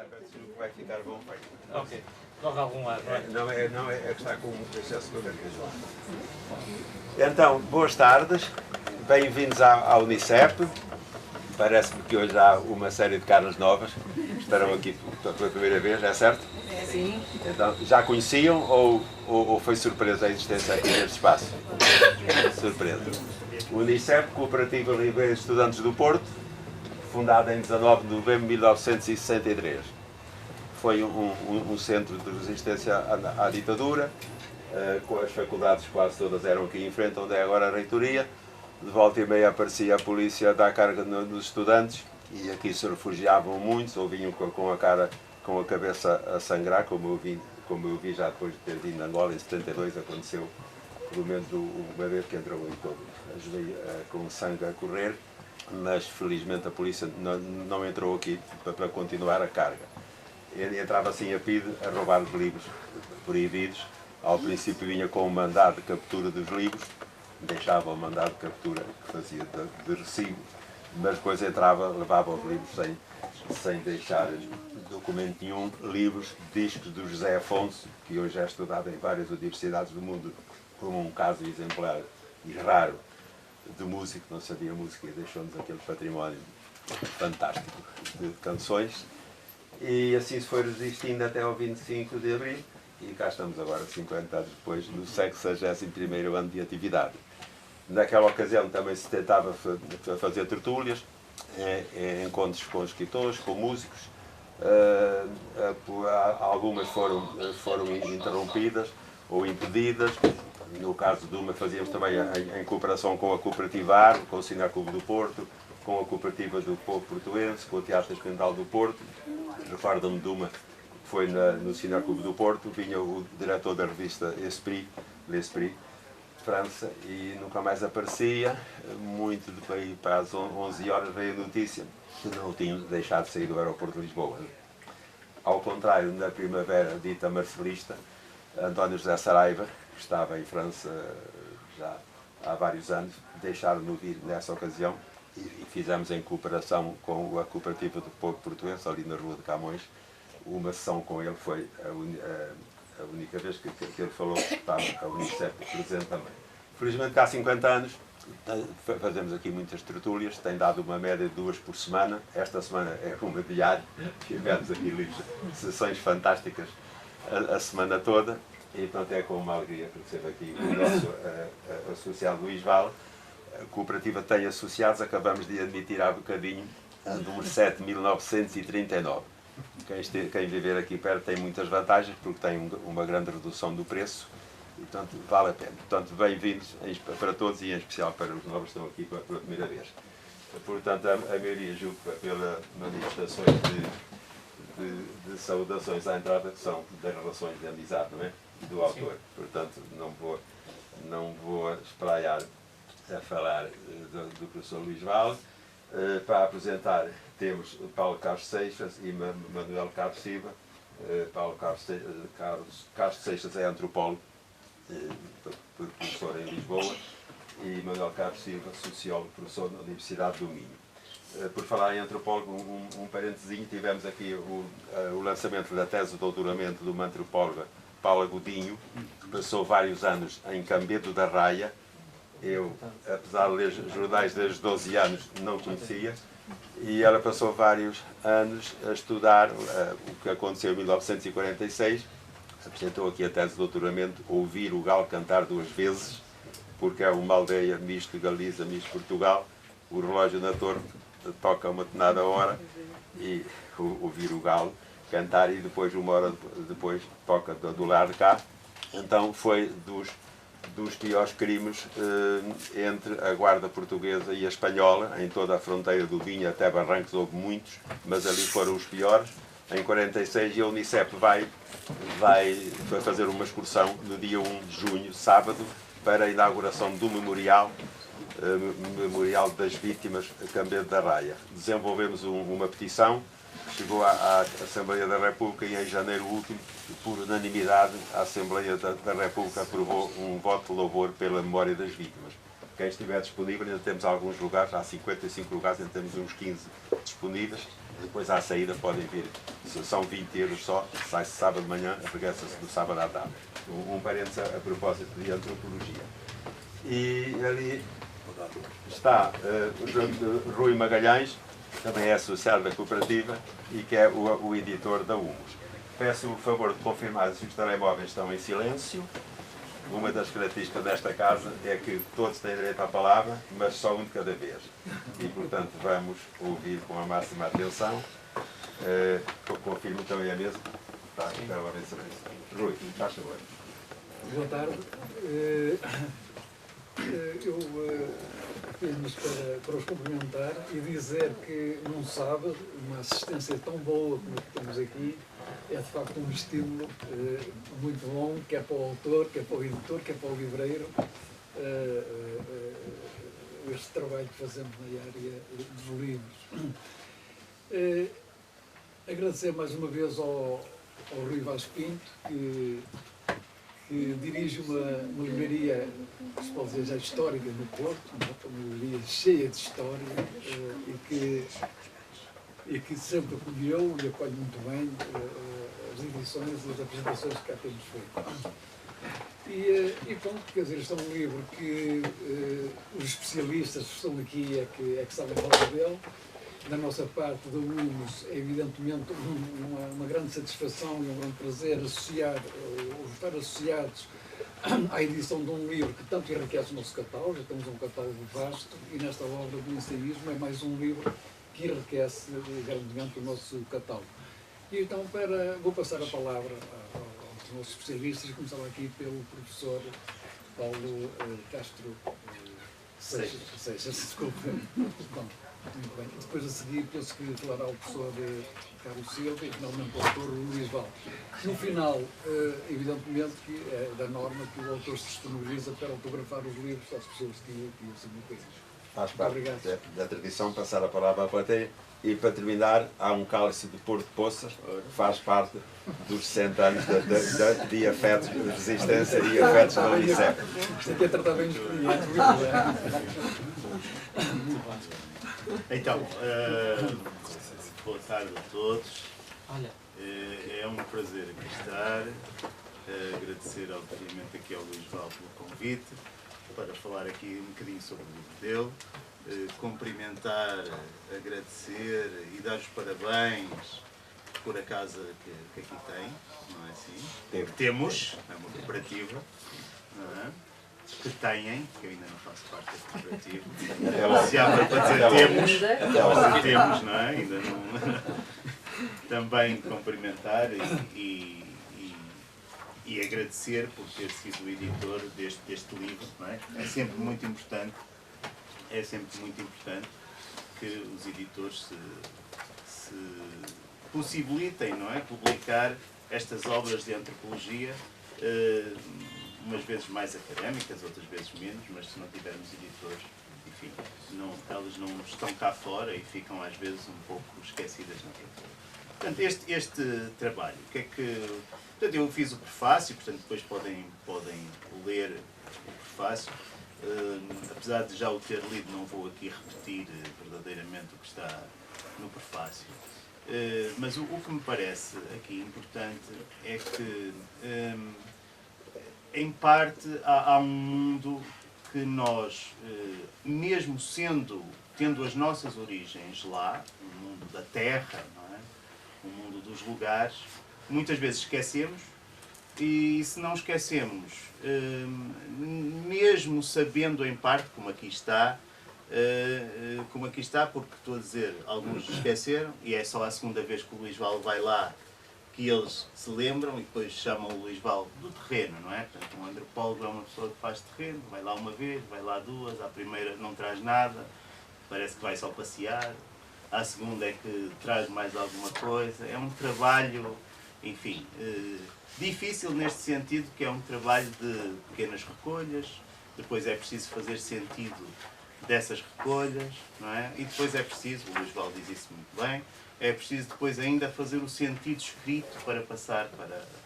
que vai ficar bom. Ok. Corre algum lado, não é? Não é que está com excesso de gargarejo. Então, boas tardes, bem-vindos à Unicep. Parece-me que hoje há uma série de caras novas que estarão aqui pela primeira vez, é certo? Sim. Então, já conheciam ou foi surpresa a existência aqui neste espaço? Surpresa. Unicep, Cooperativa Livre de Estudantes do Porto, fundada em 19 de novembro de 1963. Foi um centro de resistência à ditadura, com as faculdades quase todas eram aqui em frente, onde é agora a reitoria. De volta e meia aparecia a polícia a dar carga nos estudantes e aqui se refugiavam muitos, ou vinham com a cabeça a sangrar, como eu vi já depois de ter vindo de Angola em 72, aconteceu pelo menos uma vez que entrou em todo. Ajudei com sangue a correr, mas felizmente a polícia não entrou aqui para continuar a carga. Ele entrava assim a PIDE a roubar os livros proibidos. Ao princípio vinha com o mandado de captura dos livros, deixava o mandado de captura que fazia de recibo, mas depois entrava, levava os livros sem deixar documento nenhum, livros, discos do José Afonso, que hoje é estudado em várias universidades do mundo como um caso exemplar e raro de músico, não sabia música e deixou-nos aquele património fantástico de canções. E assim se foi resistindo até ao 25 de Abril, e cá estamos agora, 50 anos depois, no 61º ano de atividade. Naquela ocasião também se tentava fazer tertúlias, encontros com escritores, com músicos. Algumas foram interrompidas ou impedidas. No caso de uma, fazíamos também em cooperação com a Cooperativa Arte, com o Cineclube do Porto, com a Cooperativa do Povo Portuense, com o Teatro Experimental do Porto. Recordo-me de uma que foi no Cineclube do Porto, vinha o diretor da revista L'Esprit, de França, e nunca mais aparecia. Muito depois, para as 11 horas, veio a notícia que não tinham deixado de sair do aeroporto de Lisboa. Ao contrário, na primavera dita marcelista, António José Saraiva, que estava em França já há vários anos, deixaram-no vir nessa ocasião e fizemos em cooperação com a Cooperativa do Povo Portuense, ali na Rua de Camões, uma sessão com ele. Foi a única vez que ele falou que estava a Unicep presente também. Felizmente, há 50 anos, fazemos aqui muitas tertúlias, tem dado uma média de 2 por semana. Esta semana é uma diária, tivemos aqui sessões fantásticas a semana toda, e portanto é com uma alegria que recebo aqui o nosso associado Luís Vale. A cooperativa tem associados, acabamos de admitir há bocadinho, a número 7.939. Quem viver aqui perto tem muitas vantagens, porque tem uma grande redução do preço, e portanto vale a pena. Portanto, bem-vindos para todos, e em especial para os novos que estão aqui pela primeira vez. Portanto, a maioria, julgo, pelas manifestações de saudações à entrada, que são das relações de amizade, não é? Do autor. Sim. Portanto, não vou espraiar a falar do professor Luís Vale. Para apresentar temos Paulo Carlos Seixas e Manuel Carlos Silva. Paulo Carlos Seixas é antropólogo, professor em Lisboa, e Manuel Carlos Silva, sociólogo, professor na Universidade do Minho. Por falar em antropólogo, um parentezinho, tivemos aqui o lançamento da tese de doutoramento de uma antropóloga, Paula Godinho, que passou vários anos em Cambedo da Raia. Eu, apesar de ler jornais desde 12 anos, não conhecia, e ela passou vários anos a estudar o que aconteceu em 1946. Apresentou aqui a tese de doutoramento, Ouvir o Galo Cantar Duas Vezes, porque é uma aldeia misto Galiza, misto Portugal. O relógio na torre toca uma determinada hora e ouvir o galo cantar, e depois, uma hora depois, toca do lado de cá. Então foi dos piores crimes entre a guarda portuguesa e a espanhola. Em toda a fronteira do Vinho até Barrancos houve muitos, mas ali foram os piores. Em 46, a Unicep vai fazer uma excursão no dia 1 de junho, sábado, para a inauguração do memorial das vítimas de Cambedo da Raia. Desenvolvemos uma petição, chegou à Assembleia da República, e em janeiro último, por unanimidade, a Assembleia da República aprovou um voto de louvor pela memória das vítimas. Quem estiver disponível, ainda temos alguns lugares, há 55 lugares, ainda temos uns 15 disponíveis, Depois à saída podem vir, são 20 euros só, sai-se sábado de manhã, regressa-se do sábado à tarde. Um parênteses a propósito de antropologia. E ali está Rui Magalhães, que também é associado da cooperativa e que é o editor da Humus. Peço o favor de confirmar se os telemóveis estão em silêncio. Uma das características desta casa é que todos têm direito à palavra, mas só um de cada vez. E, portanto, vamos ouvir com a máxima atenção. Confirmo também a mesa. Está, então, a ver se Rui, faz favor. Boa tarde. Eu fiz-nos para os cumprimentar e dizer que num sábado uma assistência tão boa como a que temos aqui é de facto um estímulo muito bom, quer para o autor, quer para o editor, quer para o livreiro, este trabalho que fazemos na área dos livros. Agradecer mais uma vez ao Rui Vaz Pinto, que dirige uma livraria, que se pode dizer já histórica no Porto, uma livraria cheia de história e que sempre acolheu e acolhe muito bem as edições e as apresentações que cá temos feito. E pronto, quer dizer, este é um livro que os especialistas que estão aqui é que sabem falar dele. Da nossa parte, da Humus, é evidentemente uma grande satisfação e um grande prazer estar associados à edição de um livro que tanto enriquece o nosso catálogo. Já temos um catálogo vasto e nesta obra do ensaísmo é mais um livro que enriquece grandemente o nosso catálogo. E então vou passar a palavra aos nossos especialistas, começar aqui pelo professor Paulo Castro Seixas, desculpa. Bom, muito bem. Depois a seguir penso que falará o professor Carlos Silva e finalmente o autor Luís Valde. No final, evidentemente que é da norma que o autor se disponibiliza para autografar os livros às pessoas que o submetem. Faz parte da tradição passar a palavra à plateia. E para terminar, há um cálice de Porto de Poças, que faz parte dos 60 anos de afetos de resistência e afetos da Unicef. Isto aqui é tratar bem dos clientes. Então, boa tarde a todos. É um prazer aqui estar. Agradecer, obviamente, aqui ao Luís Valde pelo convite para falar aqui um bocadinho sobre o livro dele. Cumprimentar, agradecer e dar os parabéns por a casa que aqui tem, não é assim? Temos, é uma cooperativa, não é? Que têm, que eu ainda não faço parte deste cooperativo. Se há para dizer temos, não é? Ainda não. Também cumprimentar e agradecer por ter sido o editor deste livro, não é? É sempre muito importante que os editores se possibilitem, não é? Publicar estas obras de antropologia, umas vezes mais académicas, outras vezes menos, mas se não tivermos editores, enfim, elas não estão cá fora e ficam às vezes um pouco esquecidas na procura. Portanto, este trabalho, o que é que... Portanto, eu fiz o prefácio, portanto, depois podem ler o prefácio. Apesar de já o ter lido, não vou aqui repetir verdadeiramente o que está no prefácio. Mas o que me parece aqui importante é que, em parte, há um mundo que nós, mesmo tendo as nossas origens lá, o mundo da terra, não é? O mundo dos lugares, muitas vezes esquecemos. E se não esquecemos, mesmo sabendo em parte, como aqui está, porque estou a dizer, alguns esqueceram, e é só a segunda vez que o Luís Valde vai lá que eles se lembram e depois chamam o Luís Valde do terreno, não é? Portanto, um antropólogo é uma pessoa que faz terreno, vai lá uma vez, vai lá duas, à primeira não traz nada, parece que vai só passear, à segunda é que traz mais alguma coisa, é um trabalho, enfim... difícil neste sentido, que é um trabalho de pequenas recolhas, depois é preciso fazer sentido dessas recolhas, não é? E depois é preciso, o Luís Valde diz isso muito bem, é preciso depois ainda fazer o sentido escrito para passar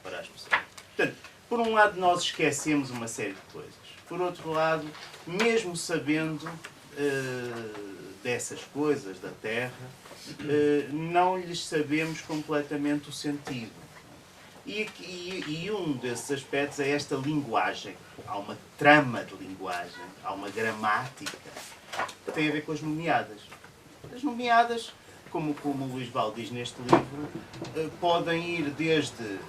para as pessoas. Portanto, por um lado nós esquecemos uma série de coisas, por outro lado, mesmo sabendo dessas coisas da terra, não lhes sabemos completamente o sentido. E um desses aspectos é esta linguagem. Há uma trama de linguagem, há uma gramática que tem a ver com as nomeadas. As nomeadas, como o Luís Val diz neste livro, podem ir desde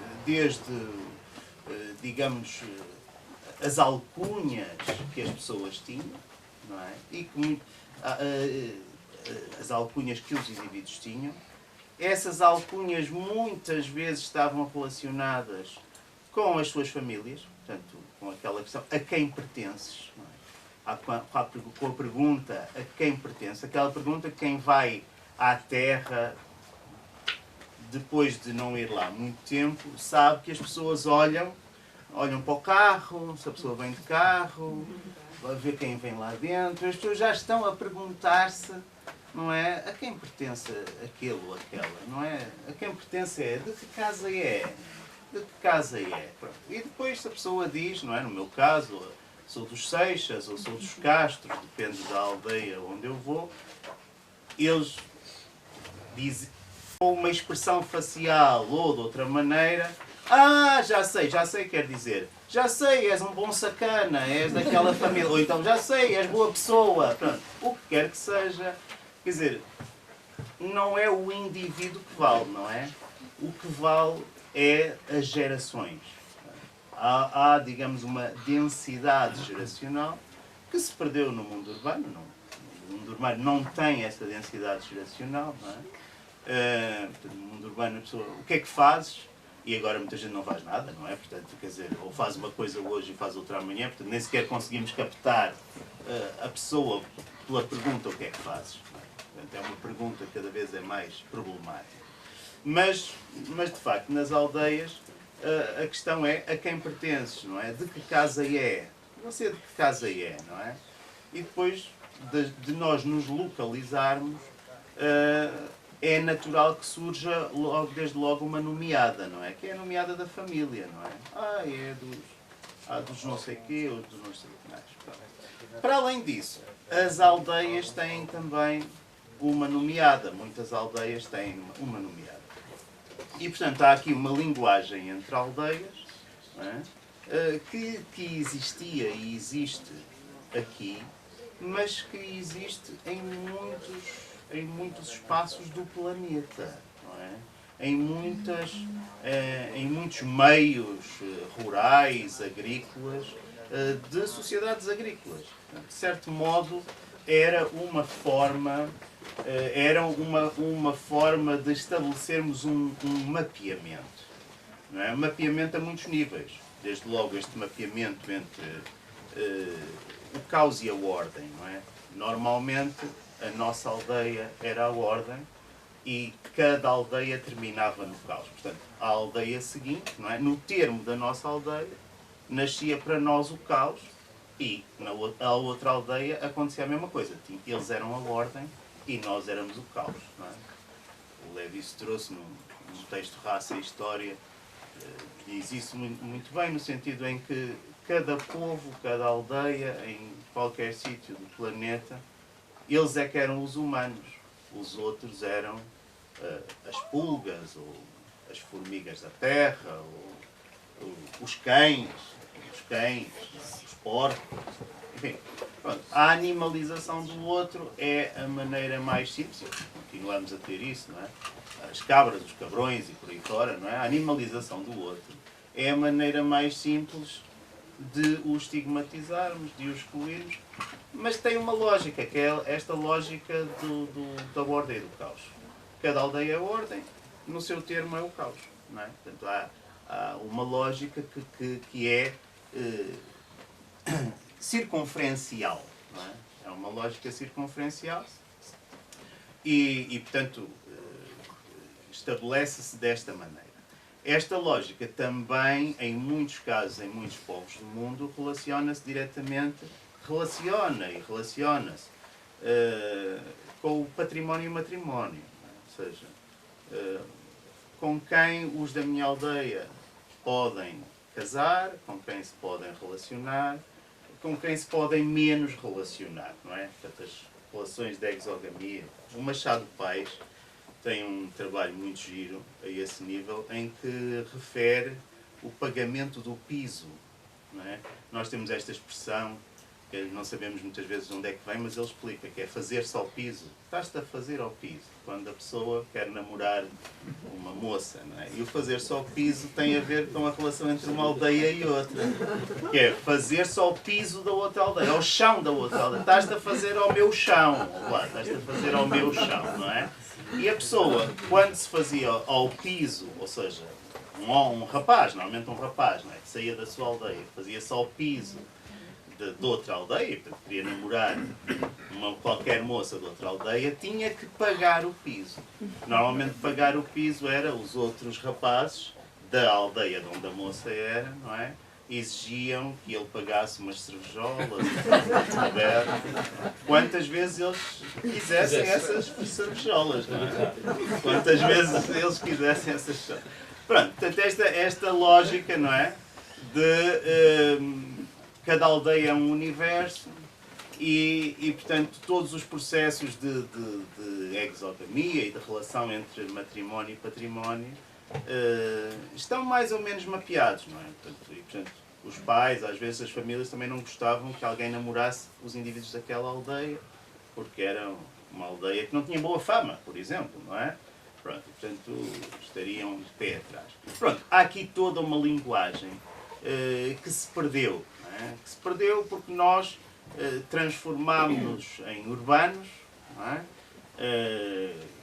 digamos, as alcunhas que as pessoas tinham, não é? E que, as alcunhas que os indivíduos tinham. Essas alcunhas muitas vezes estavam relacionadas com as suas famílias, portanto, com aquela questão, a quem pertences? Não é? Com a pergunta, a quem pertence? Aquela pergunta, quem vai à terra depois de não ir lá muito tempo, sabe que as pessoas olham para o carro, se a pessoa vem de carro, vai ver quem vem lá dentro, as pessoas já estão a perguntar-se, não é? A quem pertence aquele ou aquela, não é? A quem pertence é, de que casa é? De que casa é? Pronto. E depois se a pessoa diz, não é? No meu caso, sou dos Seixas ou sou dos Castros, depende da aldeia onde eu vou, eles dizem, com uma expressão facial ou de outra maneira, já sei, quer dizer, já sei, és um bom sacana, és daquela família, ou então já sei, és boa pessoa, pronto, o que quer que seja. Quer dizer, não é o indivíduo que vale, não é? O que vale é as gerações. Há, digamos, uma densidade geracional que se perdeu no mundo urbano. O mundo urbano não tem essa densidade geracional, não é? No mundo urbano, a pessoa, o que é que fazes? E agora muita gente não faz nada, não é? Portanto, quer dizer, ou faz uma coisa hoje e faz outra amanhã, portanto, nem sequer conseguimos captar a pessoa pela pergunta, o que é que fazes? Portanto, é uma pergunta que cada vez é mais problemática. Mas de facto, nas aldeias, a questão é a quem pertences, não é? De que casa é? Você de que casa é, não é? E depois de nós nos localizarmos, é natural que surja desde logo uma nomeada, não é? Que é a nomeada da família, não é? É dos não sei quê, ou dos não sei o que mais. Para além disso, as aldeias têm também uma nomeada. Muitas aldeias têm uma nomeada. E, portanto, há aqui uma linguagem entre aldeias, não é? Que existia e existe aqui, mas que existe em muitos espaços do planeta, não é? Em muitos meios rurais, agrícolas, de sociedades agrícolas. De certo modo, era uma forma de estabelecermos um mapeamento. Não é? Um mapeamento a muitos níveis. Desde logo este mapeamento entre o caos e a ordem. Não é? Normalmente a nossa aldeia era a ordem e cada aldeia terminava no caos. Portanto, a aldeia seguinte, não é? No termo da nossa aldeia, nascia para nós o caos e na outra aldeia acontecia a mesma coisa. Eles eram a ordem e nós éramos o caos. Não é? O Lévis trouxe num texto Raça e História, diz isso muito bem, no sentido em que cada povo, cada aldeia, em qualquer sítio do planeta, eles é que eram os humanos, os outros eram as pulgas, ou as formigas da terra, ou os cães, os porcos, enfim. Pronto, a animalização do outro é a maneira mais simples, continuamos a ter isso, não é? As cabras, os cabrões e por aí fora, não é? A animalização do outro é a maneira mais simples de o estigmatizarmos, de o excluirmos, mas tem uma lógica, que é esta lógica da ordem e do caos. Cada aldeia é ordem, no seu termo é o caos, não é? Portanto, há uma lógica que é circunferencial, não é? É uma lógica circunferencial e portanto, estabelece-se desta maneira. Esta lógica também, em muitos casos, em muitos povos do mundo, relaciona-se com o património e o matrimónio. Ou seja, com quem os da minha aldeia podem casar, com quem se podem relacionar, com quem se podem menos relacionar, não é? Portanto, as relações de exogamia. O Machado Paes tem um trabalho muito giro a esse nível, em que refere o pagamento do piso. Não é? Nós temos esta expressão, que não sabemos muitas vezes de onde é que vem, mas ele explica, que é fazer-se ao piso. Estás-te a fazer ao piso, quando a pessoa quer namorar uma moça. Não é? E o fazer-se ao piso tem a ver com a relação entre uma aldeia e outra. Que é fazer-se ao piso da outra aldeia, ao chão da outra aldeia. Estás-te a fazer ao meu chão. Lá, estás-te a fazer ao meu chão, não é? E a pessoa, quando se fazia ao piso, ou seja, um rapaz, normalmente um rapaz, não é? Que saía da sua aldeia, fazia-se ao piso de outra aldeia, portanto, queria namorar qualquer moça de outra aldeia, tinha que pagar o piso. Normalmente pagar o piso era os outros rapazes da aldeia de onde a moça era, não é? Exigiam que ele pagasse umas cervejolas, quantas vezes eles quisessem essas cervejolas, não é? Quantas vezes eles quisessem essas cervejolas. Pronto, portanto, esta lógica, não é? De cada aldeia é um universo e portanto, todos os processos de exogamia e de relação entre matrimónio e património estão mais ou menos mapeados, não é? Portanto, os pais, às vezes as famílias também não gostavam que alguém namorasse os indivíduos daquela aldeia, porque era uma aldeia que não tinha boa fama, por exemplo, não é? Pronto, portanto, estariam de pé atrás. Pronto, há aqui toda uma linguagem que se perdeu. Que se perdeu porque nós transformámos-nos em urbanos, não é?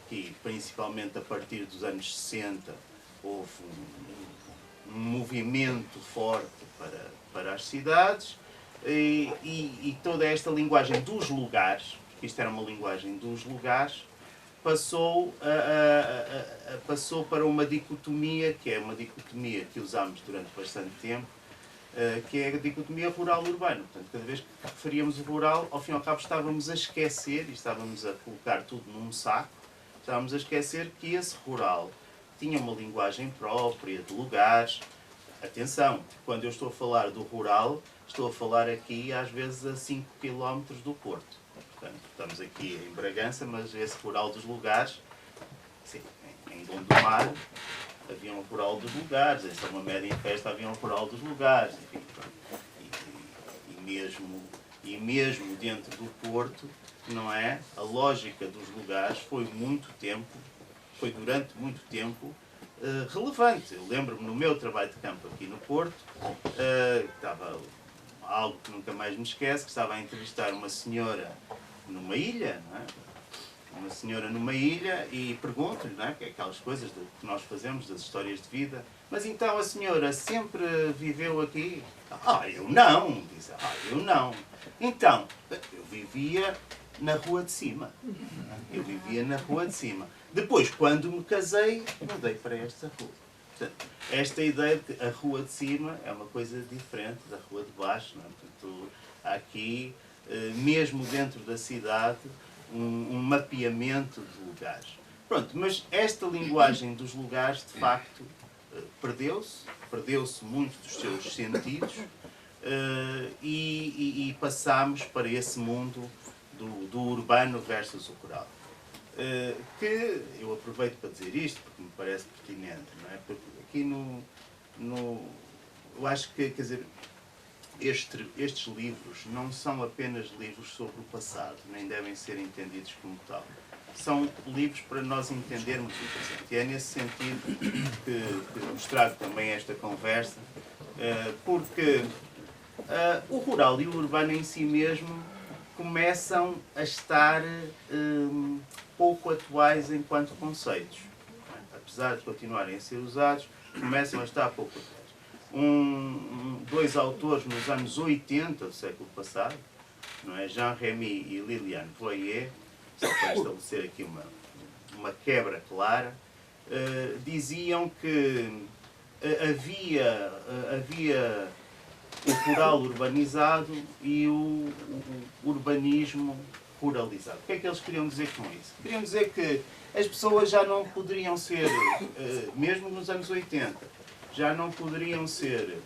Que principalmente a partir dos anos 60 houve um movimento forte para as cidades e toda esta linguagem dos lugares, porque isto era uma linguagem dos lugares, passou para uma dicotomia, que é uma dicotomia que usámos durante bastante tempo, que é a dicotomia rural-urbano. Portanto, cada vez que referíamos o rural, ao fim e ao cabo estávamos a esquecer, e estávamos a colocar tudo num saco, estávamos a esquecer que esse rural tinha uma linguagem própria, de lugares. Atenção, quando eu estou a falar do rural, estou a falar aqui às vezes a 5 km do Porto. Portanto, estamos aqui em Bragança, mas esse rural dos lugares, sim, em Gondomar, havia um rural dos lugares, em São Mamed em Festa havia um rural dos lugares, enfim, e mesmo dentro do Porto, não é? A lógica dos lugares foi durante muito tempo relevante. Eu lembro-me no meu trabalho de campo aqui no Porto, estava algo que nunca mais me esquece, que estava a entrevistar uma senhora numa ilha, não é? Uma senhora numa ilha e pergunto-lhe, não é? Que é aquelas coisas que nós fazemos, das histórias de vida. Mas então a senhora sempre viveu aqui? Eu não, diz eu não. Então, eu vivia na rua de cima. Eu vivia na rua de cima. Depois, quando me casei, mudei para esta rua. Portanto, esta ideia de que a rua de cima é uma coisa diferente da rua de baixo, não é? Portanto, há aqui, mesmo dentro da cidade, um mapeamento de lugares. Pronto, mas esta linguagem dos lugares, de facto, perdeu-se muito dos seus sentidos e passámos para esse mundo do urbano versus o rural. Que eu aproveito para dizer isto, porque me parece pertinente, não é? Porque aqui eu acho que, quer dizer, estes livros não são apenas livros sobre o passado, nem devem ser entendidos como tal. São livros para nós entendermos o presente. E é nesse sentido que vos trago também esta conversa, porque o rural e o urbano em si mesmo começam a estar pouco atuais enquanto conceitos. Apesar de continuarem a ser usados, começam a estar pouco atuais. Dois autores nos anos 80 do século passado, não é? Jean-Remy e Liliane Voyer, só para estabelecer aqui uma quebra clara, diziam que havia o rural urbanizado e o urbanismo ruralizado. O que é que eles queriam dizer com isso? Queriam dizer que as pessoas já não poderiam ser, mesmo nos anos 80, já não poderiam ser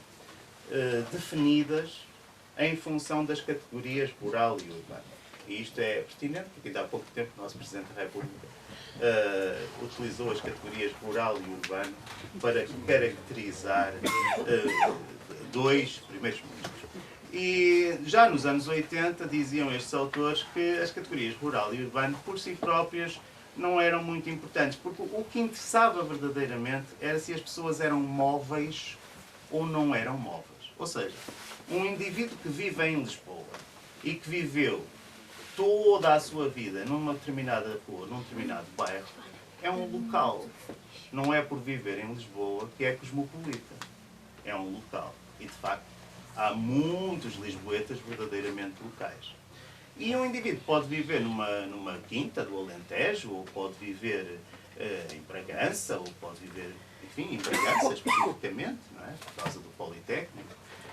definidas em função das categorias rural e urbano. e isto é pertinente, porque ainda há pouco tempo o nosso Presidente da República utilizou as categorias rural e urbano para caracterizar dois primeiros ministros. E já nos anos 80 diziam estes autores que as categorias rural e urbano por si próprias não eram muito importantes, porque o que interessava verdadeiramente era se as pessoas eram móveis ou não eram móveis. Ou seja, um indivíduo que vive em Lisboa e que viveu toda a sua vida numa determinada rua, num determinado bairro, é um local. Não é por viver em Lisboa que é cosmopolita. É um local. E, de facto, há muitos lisboetas verdadeiramente locais. E um indivíduo pode viver numa quinta do Alentejo, ou pode viver em Bragança, ou pode viver, enfim, em Bragança especificamente, não é? Por causa do Politécnico,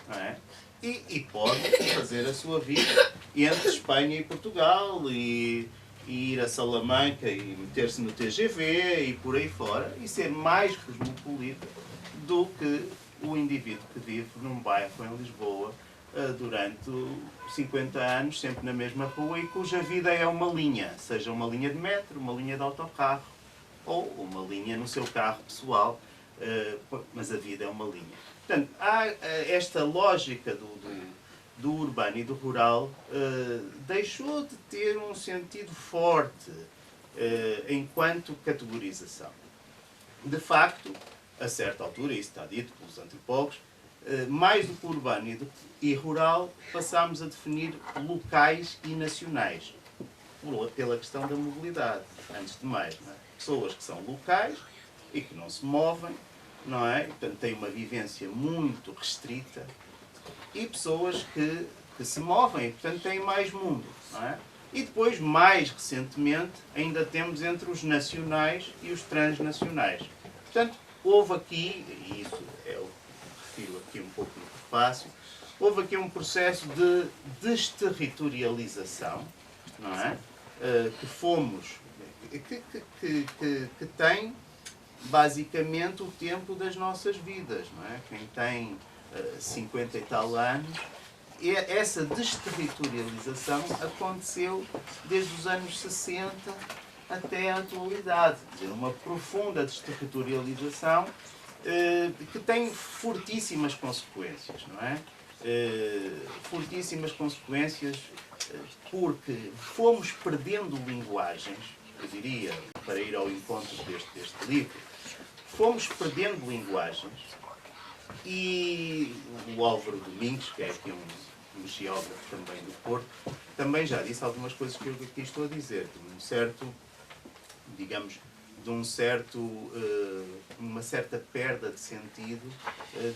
não é? E pode fazer a sua vida entre Espanha e Portugal, e ir a Salamanca e meter-se no TGV e por aí fora, e ser mais cosmopolita do que o indivíduo que vive num bairro em Lisboa durante 50 anos, sempre na mesma rua, e cuja vida é uma linha, seja uma linha de metro, uma linha de autocarro, ou uma linha no seu carro pessoal, mas a vida é uma linha. Portanto, há esta lógica do urbano e do rural deixou de ter um sentido forte enquanto categorização. De facto, a certa altura, isso está dito pelos antropólogos, mais do que urbano e rural, passámos a definir locais e nacionais, pela questão da mobilidade, antes de mais. Não é? Pessoas que são locais e que não se movem, não é? Portanto, têm uma vivência muito restrita, e pessoas que se movem e, portanto, têm mais mundo. Não é? E depois, mais recentemente, ainda temos entre os nacionais e os transnacionais. Portanto, houve aqui, e isso eu refiro aqui um pouco no prefácio, houve aqui um processo de desterritorialização, não é? Que tem basicamente o tempo das nossas vidas, não é? Quem tem 50 e tal anos, essa desterritorialização aconteceu desde os anos 60 até a atualidade. Quer dizer, uma profunda desterritorialização que tem fortíssimas consequências, não é? Fortíssimas consequências porque fomos perdendo linguagens, eu diria, para ir ao encontro deste livro, fomos perdendo linguagens, e o Álvaro Domingos, que é aqui um geógrafo também do Porto, também já disse algumas coisas que eu aqui estou a dizer, uma certa perda de sentido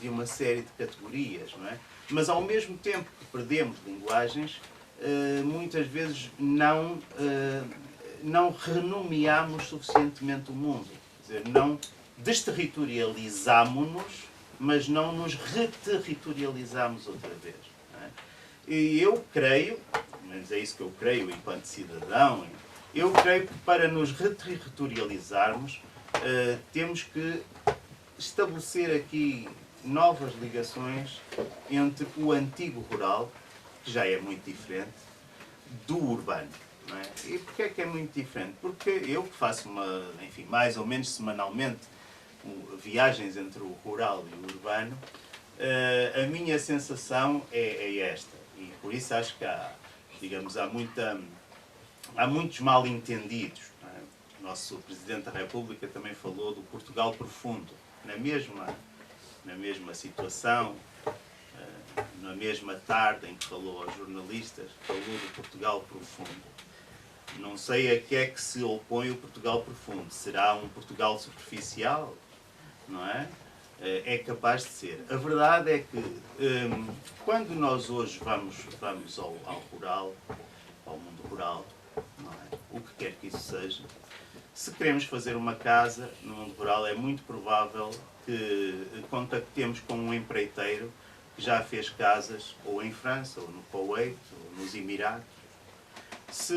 de uma série de categorias, não é? Mas ao mesmo tempo que perdemos linguagens, muitas vezes não renomeamos suficientemente o mundo. Quer dizer, não desterritorializámo-nos, mas não nos reterritorializamos outra vez. Não é? E eu creio, mas é isso que eu creio enquanto cidadão, eu creio que para nos reterritorializarmos temos que estabelecer aqui novas ligações entre o antigo rural, que já é muito diferente, do urbano. Não é? E porquê é que é muito diferente? Porque eu que faço mais ou menos semanalmente viagens entre o rural e o urbano, a minha sensação é esta. E por isso acho que há muitos mal-entendidos. Não é? O nosso Presidente da República também falou do Portugal profundo. Na mesma situação, na mesma tarde em que falou aos jornalistas, falou do Portugal profundo. Não sei a que é que se opõe o Portugal profundo. Será um Portugal superficial? Não é? É capaz de ser. A verdade é que quando nós hoje vamos ao rural, ao mundo rural, não é? O que quer que isso seja, se queremos fazer uma casa no mundo rural, é muito provável que contactemos com um empreiteiro que já fez casas ou em França, ou no Kuwait, ou nos Emirados. Se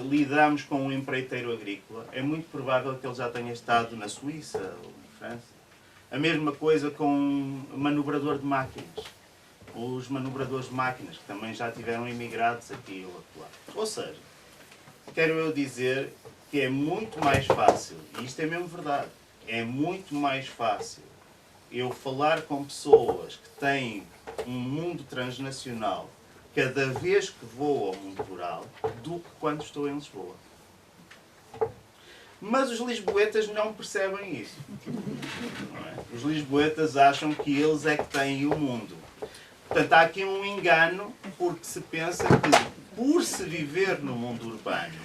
lidarmos com um empreiteiro agrícola, é muito provável que ele já tenha estado na Suíça ou na França. A mesma coisa com um manobrador de máquinas. os manobradores de máquinas, que também já tiveram imigrados aqui ou acolá. Ou seja, quero eu dizer que é muito mais fácil, e isto é mesmo verdade, é muito mais fácil eu falar com pessoas que têm um mundo transnacional cada vez que vou ao mundo rural do que quando estou em Lisboa. Mas os lisboetas não percebem isso. Não é? Os lisboetas acham que eles é que têm o mundo. Portanto, há aqui um engano, porque se pensa que por se viver no mundo urbano,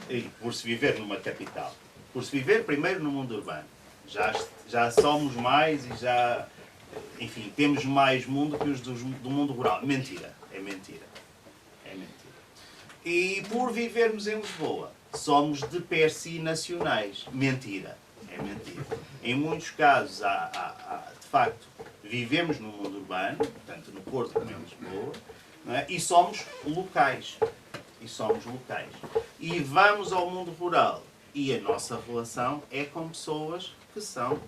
e por se viver numa capital, por se viver primeiro no mundo urbano, já somos mais e já, enfim, temos mais mundo que os do mundo rural. Mentira. É mentira. É mentira. E por vivermos em Lisboa, somos de per si nacionais. Mentira. É mentira. Em muitos casos, de facto, vivemos no mundo urbano, tanto no Porto como em Lisboa, não é? E somos locais. E vamos ao mundo rural. E a nossa relação é com pessoas que são,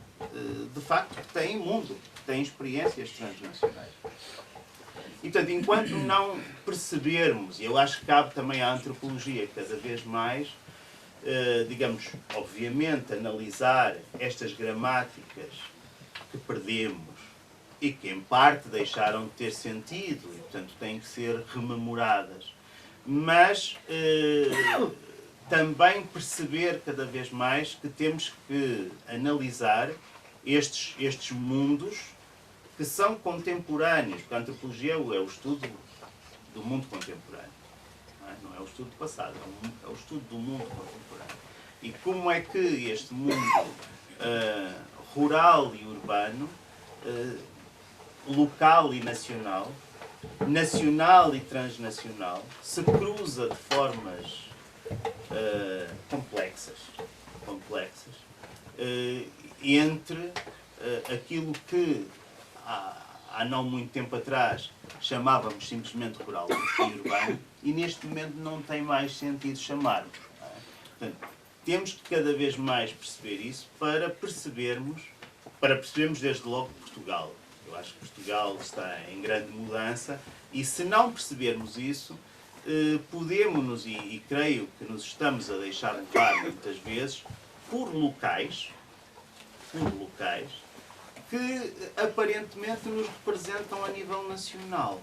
de facto, que têm mundo, que têm experiências transnacionais. E, portanto, enquanto não percebermos, e eu acho que cabe também à antropologia cada vez mais, digamos, obviamente, analisar estas gramáticas que perdemos e que, em parte, deixaram de ter sentido e, portanto, têm que ser rememoradas. Mas também perceber cada vez mais que temos que analisar estes mundos que são contemporâneos, porque a antropologia é o estudo do mundo contemporâneo. Não é o estudo do passado, é o estudo do mundo contemporâneo. E como é que este mundo rural e urbano, local e nacional, nacional e transnacional, se cruza de formas complexas entre aquilo que há não muito tempo atrás chamávamos simplesmente rural e urbano, e neste momento não tem mais sentido chamarmos. Portanto, temos que cada vez mais perceber isso para percebermos desde logo Portugal. Eu acho que Portugal está em grande mudança e se não percebermos isso, podemos-nos, e creio que nos estamos a deixar levar muitas vezes, por locais que aparentemente nos representam a nível nacional.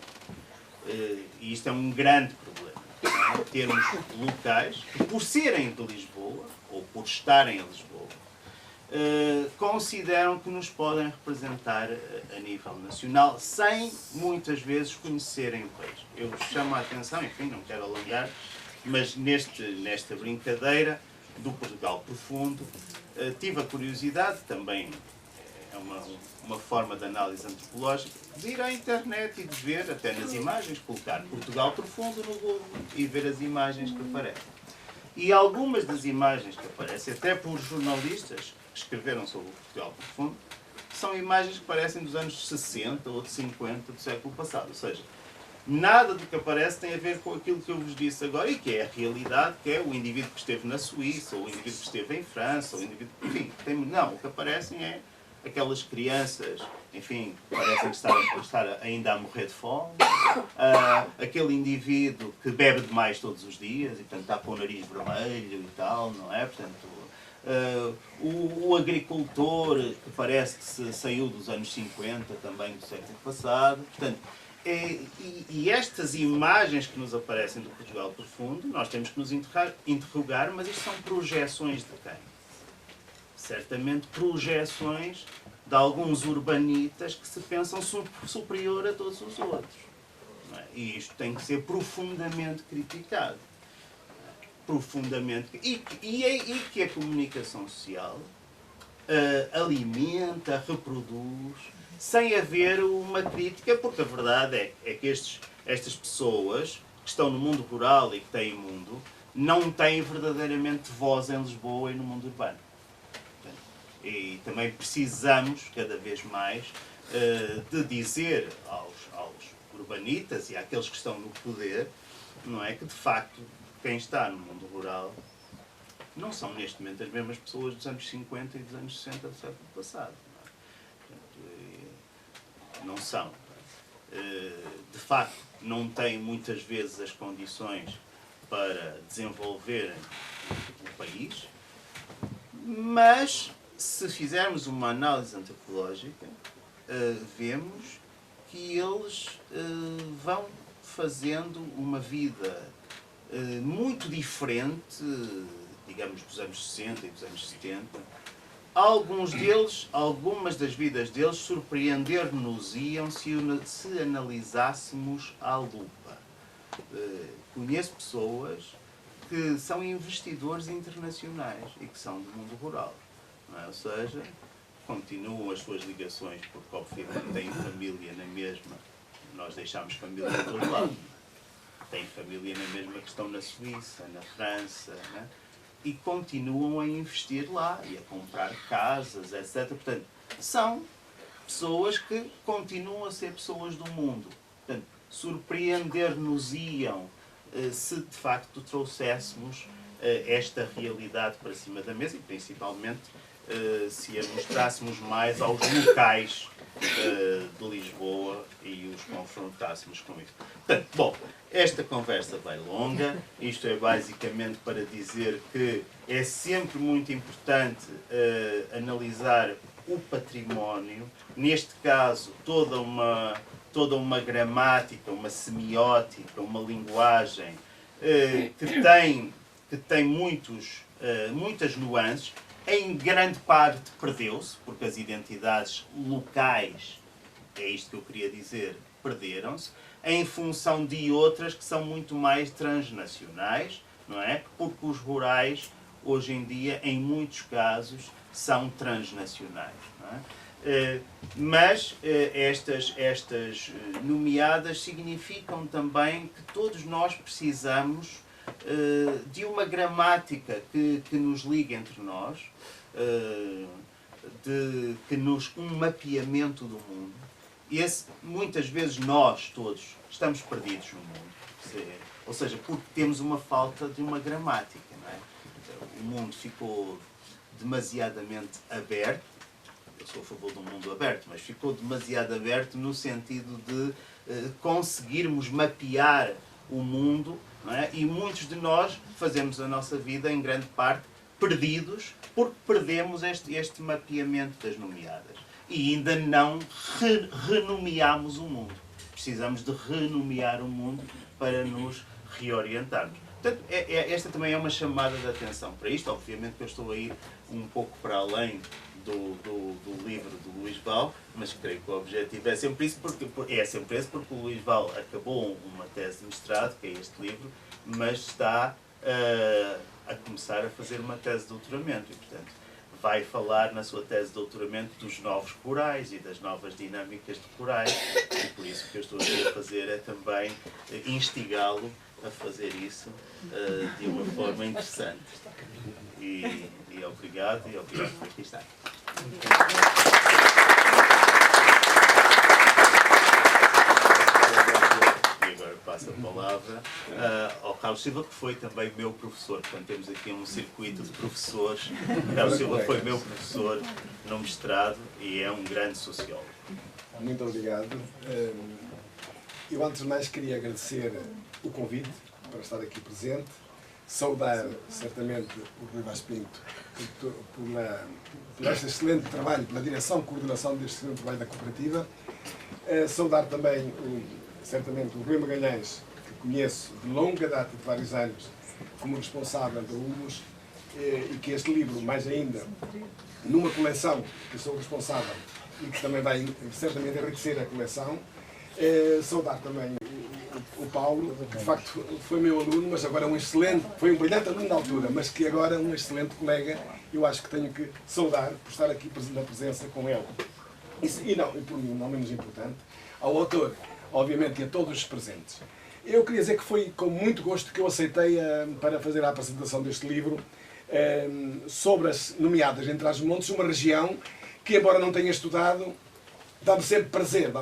E isto é um grande problema. Não é? Termos locais que, por serem de Lisboa, ou por estarem em Lisboa, consideram que nos podem representar a nível nacional, sem muitas vezes conhecerem o país. Eu chamo a atenção, enfim, não quero alongar, mas nesta brincadeira do Portugal Profundo, tive a curiosidade, também é uma forma de análise antropológica, de ir à internet e de ver, até nas imagens, colocar Portugal Profundo no Google e ver as imagens que aparecem. E algumas das imagens que aparecem, até por jornalistas que escreveram sobre o Portugal Profundo, são imagens que parecem dos anos 60 ou de 50 do século passado. Ou seja, nada do que aparece tem a ver com aquilo que eu vos disse agora e que é a realidade, que é o indivíduo que esteve na Suíça, ou o indivíduo que esteve em França, ou o indivíduo... Enfim, não, o que aparecem é aquelas crianças, enfim, parecem estar ainda a morrer de fome, aquele indivíduo que bebe demais todos os dias e, portanto, está com o nariz vermelho e tal, não é? Portanto, o agricultor que parece que saiu dos anos 50 também do século passado, portanto, e estas imagens que nos aparecem do Portugal Profundo, nós temos que nos interrogar, mas isto são projeções de quem? Certamente projeções de alguns urbanitas que se pensam superior a todos os outros. Não é? E isto tem que ser profundamente criticado. Profundamente. E que a comunicação social alimenta, reproduz, sem haver uma crítica, porque a verdade é que estas pessoas que estão no mundo rural e que têm mundo, não têm verdadeiramente voz em Lisboa e no mundo urbano. E também precisamos, cada vez mais, de dizer aos urbanitas e àqueles que estão no poder, não é, que de facto quem está no mundo rural não são neste momento as mesmas pessoas dos anos 50 e dos anos 60 do século passado. Não são. de facto não têm muitas vezes as condições para desenvolverem o país, mas se fizermos uma análise antropológica, vemos que eles vão fazendo uma vida muito diferente, digamos, dos anos 60 e dos anos 70. Alguns deles, algumas das vidas deles, surpreender-nos-iam se analisássemos à lupa. Conheço pessoas que são investidores internacionais e que são do mundo rural, não é? Ou seja, continuam as suas ligações, porque obviamente têm família na mesma. Nós deixámos família em todo lado. Têm família na mesma que estão na Suíça, na França, né? E continuam a investir lá e a comprar casas, etc. Portanto, são pessoas que continuam a ser pessoas do mundo. Portanto, surpreender-nos-iam se de facto trouxéssemos esta realidade para cima da mesa e principalmente se a mostrássemos mais aos locais de Lisboa e os confrontássemos com isso. Portanto, bom, esta conversa vai longa, isto é basicamente para dizer que é sempre muito importante analisar o património, neste caso toda uma gramática, uma semiótica, uma linguagem que tem muitas nuances. Em grande parte perdeu-se, porque as identidades locais, é isto que eu queria dizer, perderam-se, em função de outras que são muito mais transnacionais, não é? Porque os rurais, hoje em dia, em muitos casos, são transnacionais, não é? Mas estas nomeadas significam também que todos nós precisamos de uma gramática que nos ligue entre nós, um mapeamento do mundo. Muitas vezes nós todos estamos perdidos no mundo, ou seja, porque temos uma falta de uma gramática, não é? O mundo ficou demasiadamente aberto. Eu sou a favor de um mundo aberto, mas ficou demasiado aberto no sentido de conseguirmos mapear o mundo, não é? E muitos de nós fazemos a nossa vida, em grande parte, perdidos, porque perdemos este mapeamento das nomeadas. E ainda não renomeamos o mundo. Precisamos de renomear o mundo para nos reorientarmos. Portanto, esta também é uma chamada de atenção para isto. Obviamente que eu estou a ir um pouco para além do livro do Luís Val, mas creio que o objetivo é sempre isso, porque o Luís Val acabou uma tese de mestrado, que é este livro, mas está a começar a fazer uma tese de doutoramento e, portanto, vai falar na sua tese de doutoramento dos novos corais e das novas dinâmicas de corais, e por isso o que eu estou aqui a fazer é também instigá-lo a fazer isso de uma forma interessante. E obrigado por aqui estar. E agora passo a palavra ao Carlos Silva, que foi também meu professor. Portanto, temos aqui um circuito de professores. Carlos Silva foi meu professor no mestrado e é um grande sociólogo. Muito obrigado. Eu, antes de mais, queria agradecer o convite para estar aqui presente. Saudar, certamente, o Rui Vaz Pinto por este excelente trabalho, pela direção e coordenação deste excelente trabalho da cooperativa. Saudar também, certamente, o Rui Magalhães, que conheço de longa data, de vários anos, como responsável da Humus, e que este livro, mais ainda, numa coleção que eu sou responsável e que também vai, certamente, enriquecer a coleção. Saudar também o Paulo, que de facto foi meu aluno, mas agora foi um brilhante aluno na altura, mas que agora é um excelente colega. Eu acho que tenho que saudar por estar aqui na presença com ele. E por mim, não menos importante, ao autor, obviamente, e a todos os presentes. Eu queria dizer que foi com muito gosto que eu aceitei para fazer a apresentação deste livro sobre as nomeadas em Trás-os-Montes, uma região que, embora não tenha estudado, dá-me sempre prazer,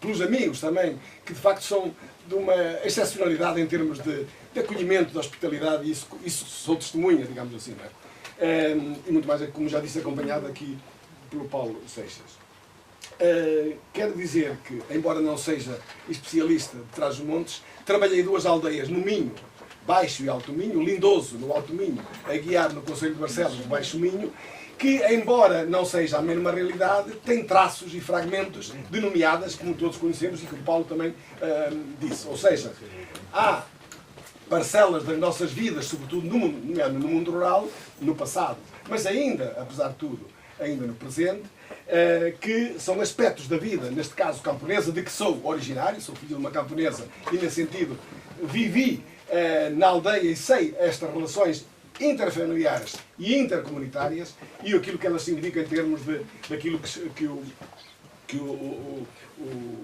pelos amigos também, que de facto são de uma excepcionalidade em termos de acolhimento, de hospitalidade, e isso sou testemunha, digamos assim, não é? E muito mais, como já disse, acompanhado aqui pelo Paulo Seixas. Quero dizer que, embora não seja especialista de Trás-os-Montes, trabalhei 2 aldeias no Minho, Baixo e Alto Minho, Lindoso no Alto Minho, a Guiar no Concelho de Barcelos, no Baixo Minho, que, embora não seja a mesma realidade, tem traços e fragmentos de nomeadas, como todos conhecemos e que o Paulo também disse. Ou seja, há parcelas das nossas vidas, sobretudo no mundo rural, no passado, mas ainda, apesar de tudo, ainda no presente, que são aspectos da vida, neste caso camponesa, de que sou originário, sou filho de uma camponesa e, nesse sentido, vivi na aldeia e sei estas relações interfamiliares e intercomunitárias e aquilo que elas significam em termos daquilo que o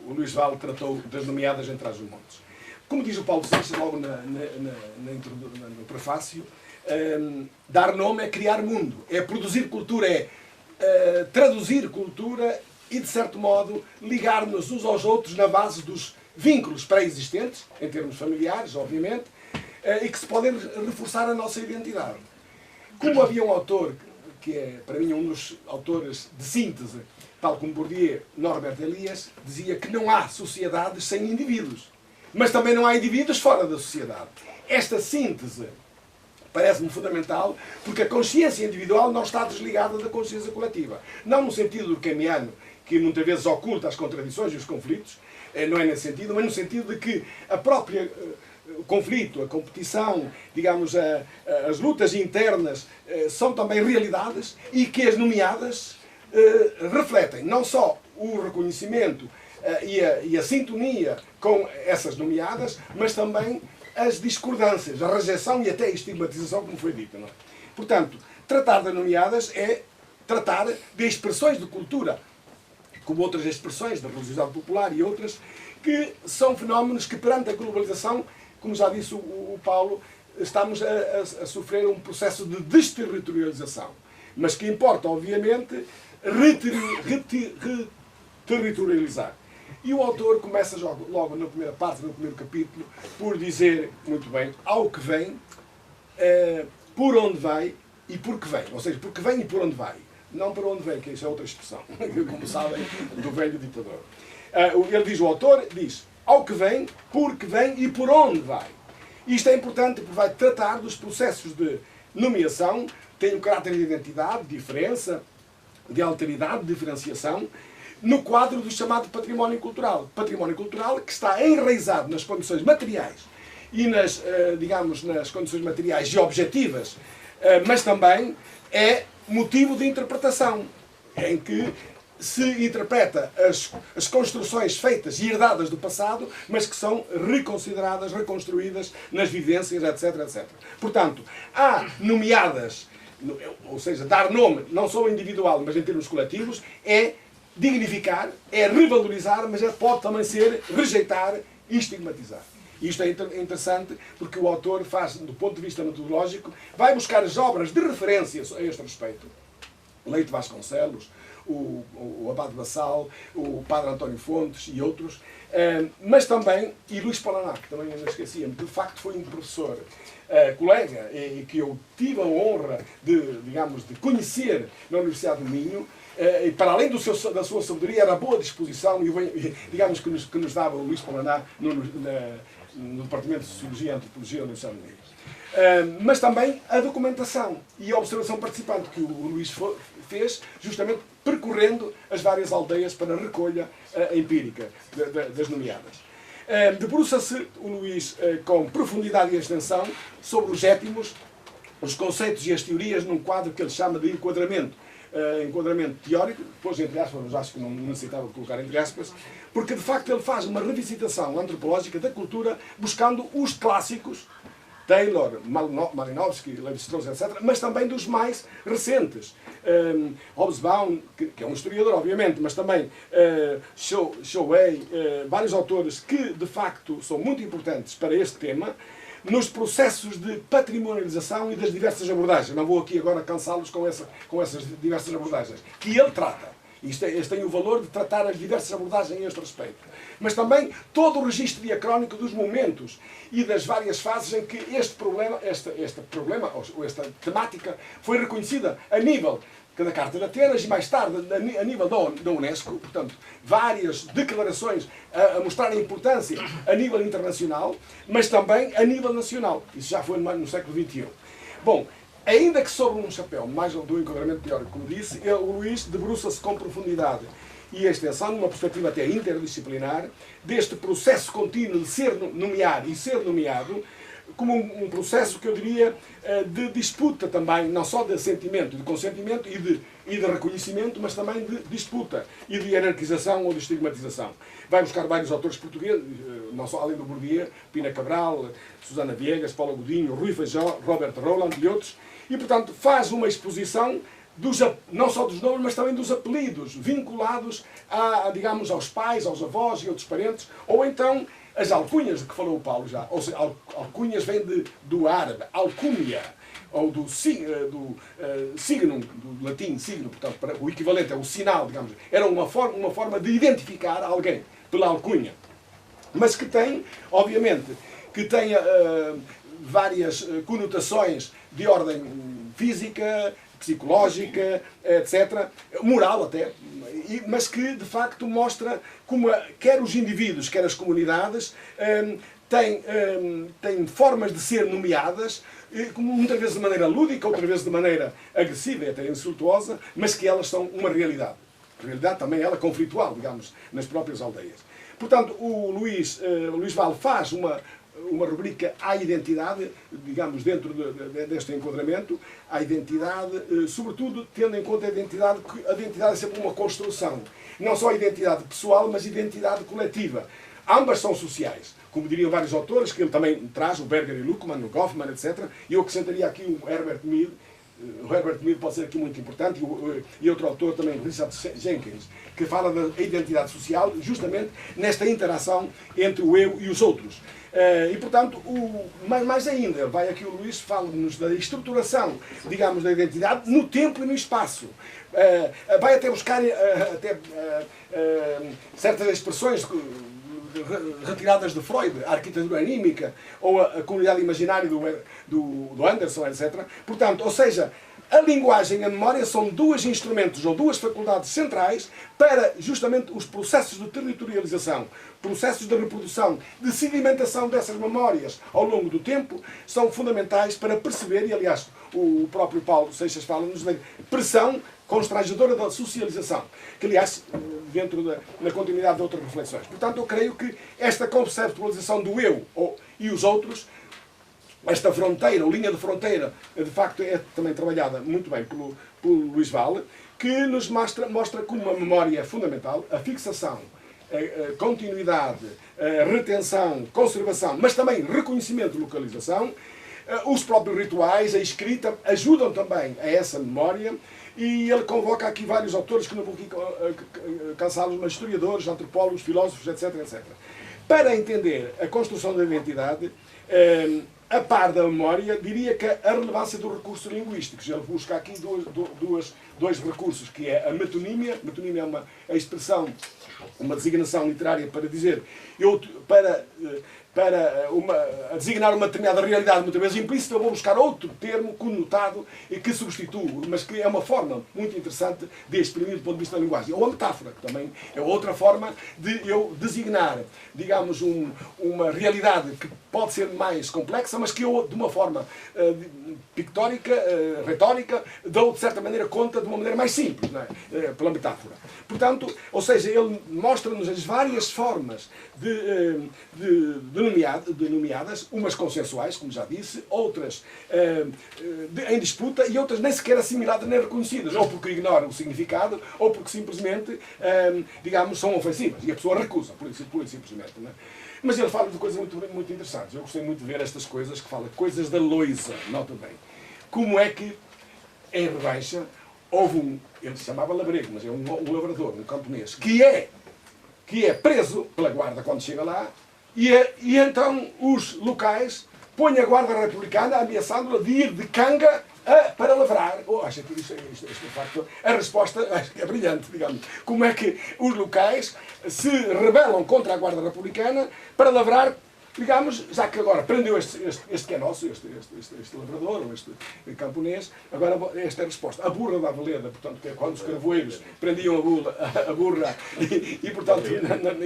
Luís Val tratou das nomeadas em Trás-os-Montes. Como diz o Paulo Seixas logo no prefácio, dar nome é criar mundo, é produzir cultura, é traduzir cultura e, de certo modo, ligar-nos uns aos outros na base dos vínculos pré-existentes, em termos familiares, obviamente, e que se podem reforçar a nossa identidade. Como havia um autor, que é, para mim, um dos autores de síntese, tal como Bourdieu, Norbert Elias, dizia que não há sociedades sem indivíduos, mas também não há indivíduos fora da sociedade. Esta síntese parece-me fundamental, porque a consciência individual não está desligada da consciência coletiva. Não no sentido do Kamiano, que muitas vezes oculta as contradições e os conflitos, não é nesse sentido, mas no sentido de que a própria o conflito, a competição, digamos, as lutas internas são também realidades e que as nomeadas refletem não só o reconhecimento e a sintonia com essas nomeadas, mas também as discordâncias, a rejeição e até a estigmatização, como foi dito. Não é? Portanto, tratar das nomeadas é tratar de expressões de cultura, como outras expressões da religiosidade popular e outras, que são fenómenos que, perante a globalização, como já disse o Paulo, estamos a sofrer um processo de desterritorialização. Mas que importa, obviamente, reterritorializar. E o autor começa logo na primeira parte, no primeiro capítulo, por dizer, muito bem, ao que vem, por onde vai e por que vem. Ou seja, por que vem e por onde vai. Não para onde vem, que isso é outra expressão, como sabem, do velho ditador. Ele diz, o autor diz, ao que vem, por que vem e por onde vai. Isto é importante porque vai tratar dos processos de nomeação, tem um caráter de identidade, de diferença, de alteridade, de diferenciação, no quadro do chamado património cultural. Património cultural que está enraizado nas condições materiais e digamos, nas condições materiais e objetivas, mas também é motivo de interpretação, em que se interpreta as construções feitas e herdadas do passado, mas que são reconsideradas, reconstruídas nas vivências, etc, etc. Portanto, há nomeadas, ou seja, dar nome, não só individual, mas em termos coletivos, é dignificar, é revalorizar, mas pode também ser rejeitar e estigmatizar. E isto é interessante porque o autor faz, do ponto de vista metodológico, vai buscar as obras de referência a este respeito. Leite Vasconcelos, o Abade Bassal, o Padre António Fontes e outros, mas também, e Luís Polaná, que também não esquecia-me, de facto foi um professor, colega, e que eu tive a honra de conhecer na Universidade do Minho, e para além da sua sabedoria, era boa disposição, e digamos que nos dava o Luís Polaná no Departamento de Sociologia e Antropologia da Universidade do Minho. Mas também a documentação e a observação participante que o Luís fez, justamente percorrendo as várias aldeias para a recolha empírica das nomeadas. Debruça-se o Luís com profundidade e extensão sobre os étimos, os conceitos e as teorias num quadro que ele chama de enquadramento. Enquadramento teórico, depois entre aspas, mas acho que não necessitava de colocar entre aspas, porque de facto ele faz uma revisitação antropológica da cultura buscando os clássicos, Taylor, Malinowski, Levi-Strauss, etc., mas também dos mais recentes. Hobsbawm, que é um historiador, obviamente, mas também Chauvet, vários autores que, de facto, são muito importantes para este tema, nos processos de patrimonialização e das diversas abordagens. Não vou aqui agora cansá-los com essas diversas abordagens, que ele trata. Este tem o valor de tratar as diversas abordagens a este respeito. Mas também todo o registro diacrónico dos momentos e das várias fases em que esta temática foi reconhecida a nível da Carta de Atenas e mais tarde a nível da Unesco, portanto, várias declarações a mostrar a importância a nível internacional, mas também a nível nacional. Isso já foi no século XXI. Bom, ainda que sobre um chapéu mais do enquadramento teórico, como disse, o Luís debruça-se com profundidade e extensão, numa perspectiva até interdisciplinar, deste processo contínuo de ser nomeado e ser nomeado, como um processo que eu diria de disputa também, não só de sentimento, de consentimento e de reconhecimento, mas também de disputa e de hierarquização ou de estigmatização. Vai buscar vários autores portugueses, não só além do Bourdieu, Pina Cabral, Susana Viegas, Paulo Godinho, Rui Feijó, Robert Rowland e outros, e portanto faz uma exposição não só dos nomes, mas também dos apelidos, vinculados digamos, aos pais, aos avós e outros parentes, ou então as alcunhas de que falou o Paulo já. Ou seja, alcunhas vem do árabe, alcunha, ou do signo, do latim, signo, portanto, o equivalente é o sinal, digamos. Era uma forma de identificar alguém pela alcunha. Mas que tem, obviamente, várias conotações de ordem física, psicológica, etc., moral até, mas que de facto mostra como quer os indivíduos, quer as comunidades têm formas de ser nomeadas, muitas vezes de maneira lúdica, outras vezes de maneira agressiva e até insultuosa, mas que elas são uma realidade. Realidade também ela conflitual, digamos, nas próprias aldeias. Portanto, o Luís Vale faz uma rubrica à identidade, digamos, dentro deste enquadramento, à identidade, sobretudo tendo em conta a identidade é sempre uma construção. Não só a identidade pessoal, mas a identidade coletiva. Ambas são sociais, como diriam vários autores, que ele também traz, o Berger e Luckmann, o Goffman, etc. E eu acrescentaria aqui o Herbert Mead. O Herbert Mead pode ser aqui muito importante, e outro autor também, Richard Jenkins, que fala da identidade social justamente nesta interação entre o eu e os outros. E, portanto, mais ainda, vai aqui o Luís, fala-nos da estruturação, digamos, da identidade no tempo e no espaço. Vai até buscar certas expressões retiradas de Freud, a arquitetura anímica ou a comunidade imaginária do Anderson, etc. Portanto, ou seja, a linguagem e a memória são dois instrumentos ou duas faculdades centrais para justamente os processos de territorialização, processos de reprodução, de sedimentação dessas memórias ao longo do tempo, são fundamentais para perceber, e aliás o próprio Paulo Seixas fala-nos da pressão constrangedora da socialização, que aliás, na continuidade de outras reflexões. Portanto, eu creio que esta conceptualização do eu e os outros, esta fronteira, ou linha de fronteira, de facto é também trabalhada muito bem pelo Luís Vale, que nos mostra como uma memória é fundamental, a fixação, a continuidade, a retenção, conservação, mas também reconhecimento e localização. Os próprios rituais, a escrita, ajudam também a essa memória, e ele convoca aqui vários autores, que não vou aqui cansá-los, mas historiadores, antropólogos, filósofos, etc., etc. Para entender a construção da identidade, a par da memória, diria que a relevância dos recursos linguísticos. Ele busca aqui dois recursos, que é a metonímia. Metonímia é uma expressão, uma designação literária para dizer, para designar uma determinada realidade, muitas vezes implícita, eu vou buscar outro termo conotado e que substitui, mas que é uma forma muito interessante de exprimir do ponto de vista da linguagem. Ou a metáfora, que também é outra forma de eu designar, digamos, uma realidade que pode ser mais complexa, mas que eu, de uma forma pictórica, retórica, dou, de certa maneira, conta de uma maneira mais simples, não é? Pela metáfora. Portanto, ou seja, ele mostra-nos as várias formas denominadas, umas consensuais, como já disse, outras em disputa e outras nem sequer assimiladas nem reconhecidas, ou porque ignoram o significado, ou porque simplesmente, digamos, são ofensivas e a pessoa recusa, pura e simplesmente. Não é? Mas ele fala de coisas muito interessantes. Eu gostei muito de ver estas coisas, que fala coisas da loiça, nota bem. Como é que, em revanche, houve ele se chamava labrego, mas é um lavrador, um camponês, que é preso pela guarda quando chega lá, e então os locais põem a guarda republicana ameaçando-la de ir de canga para lavrar. Acho que isto de facto, a resposta acho que é brilhante, digamos. Como é que os locais se rebelam contra a guarda republicana para lavrar digamos, já que agora prendeu este que é nosso, este lavrador, ou este camponês, agora esta é a resposta. A burra da Valeda, portanto, que é quando os carvoeiros prendiam a burra e portanto,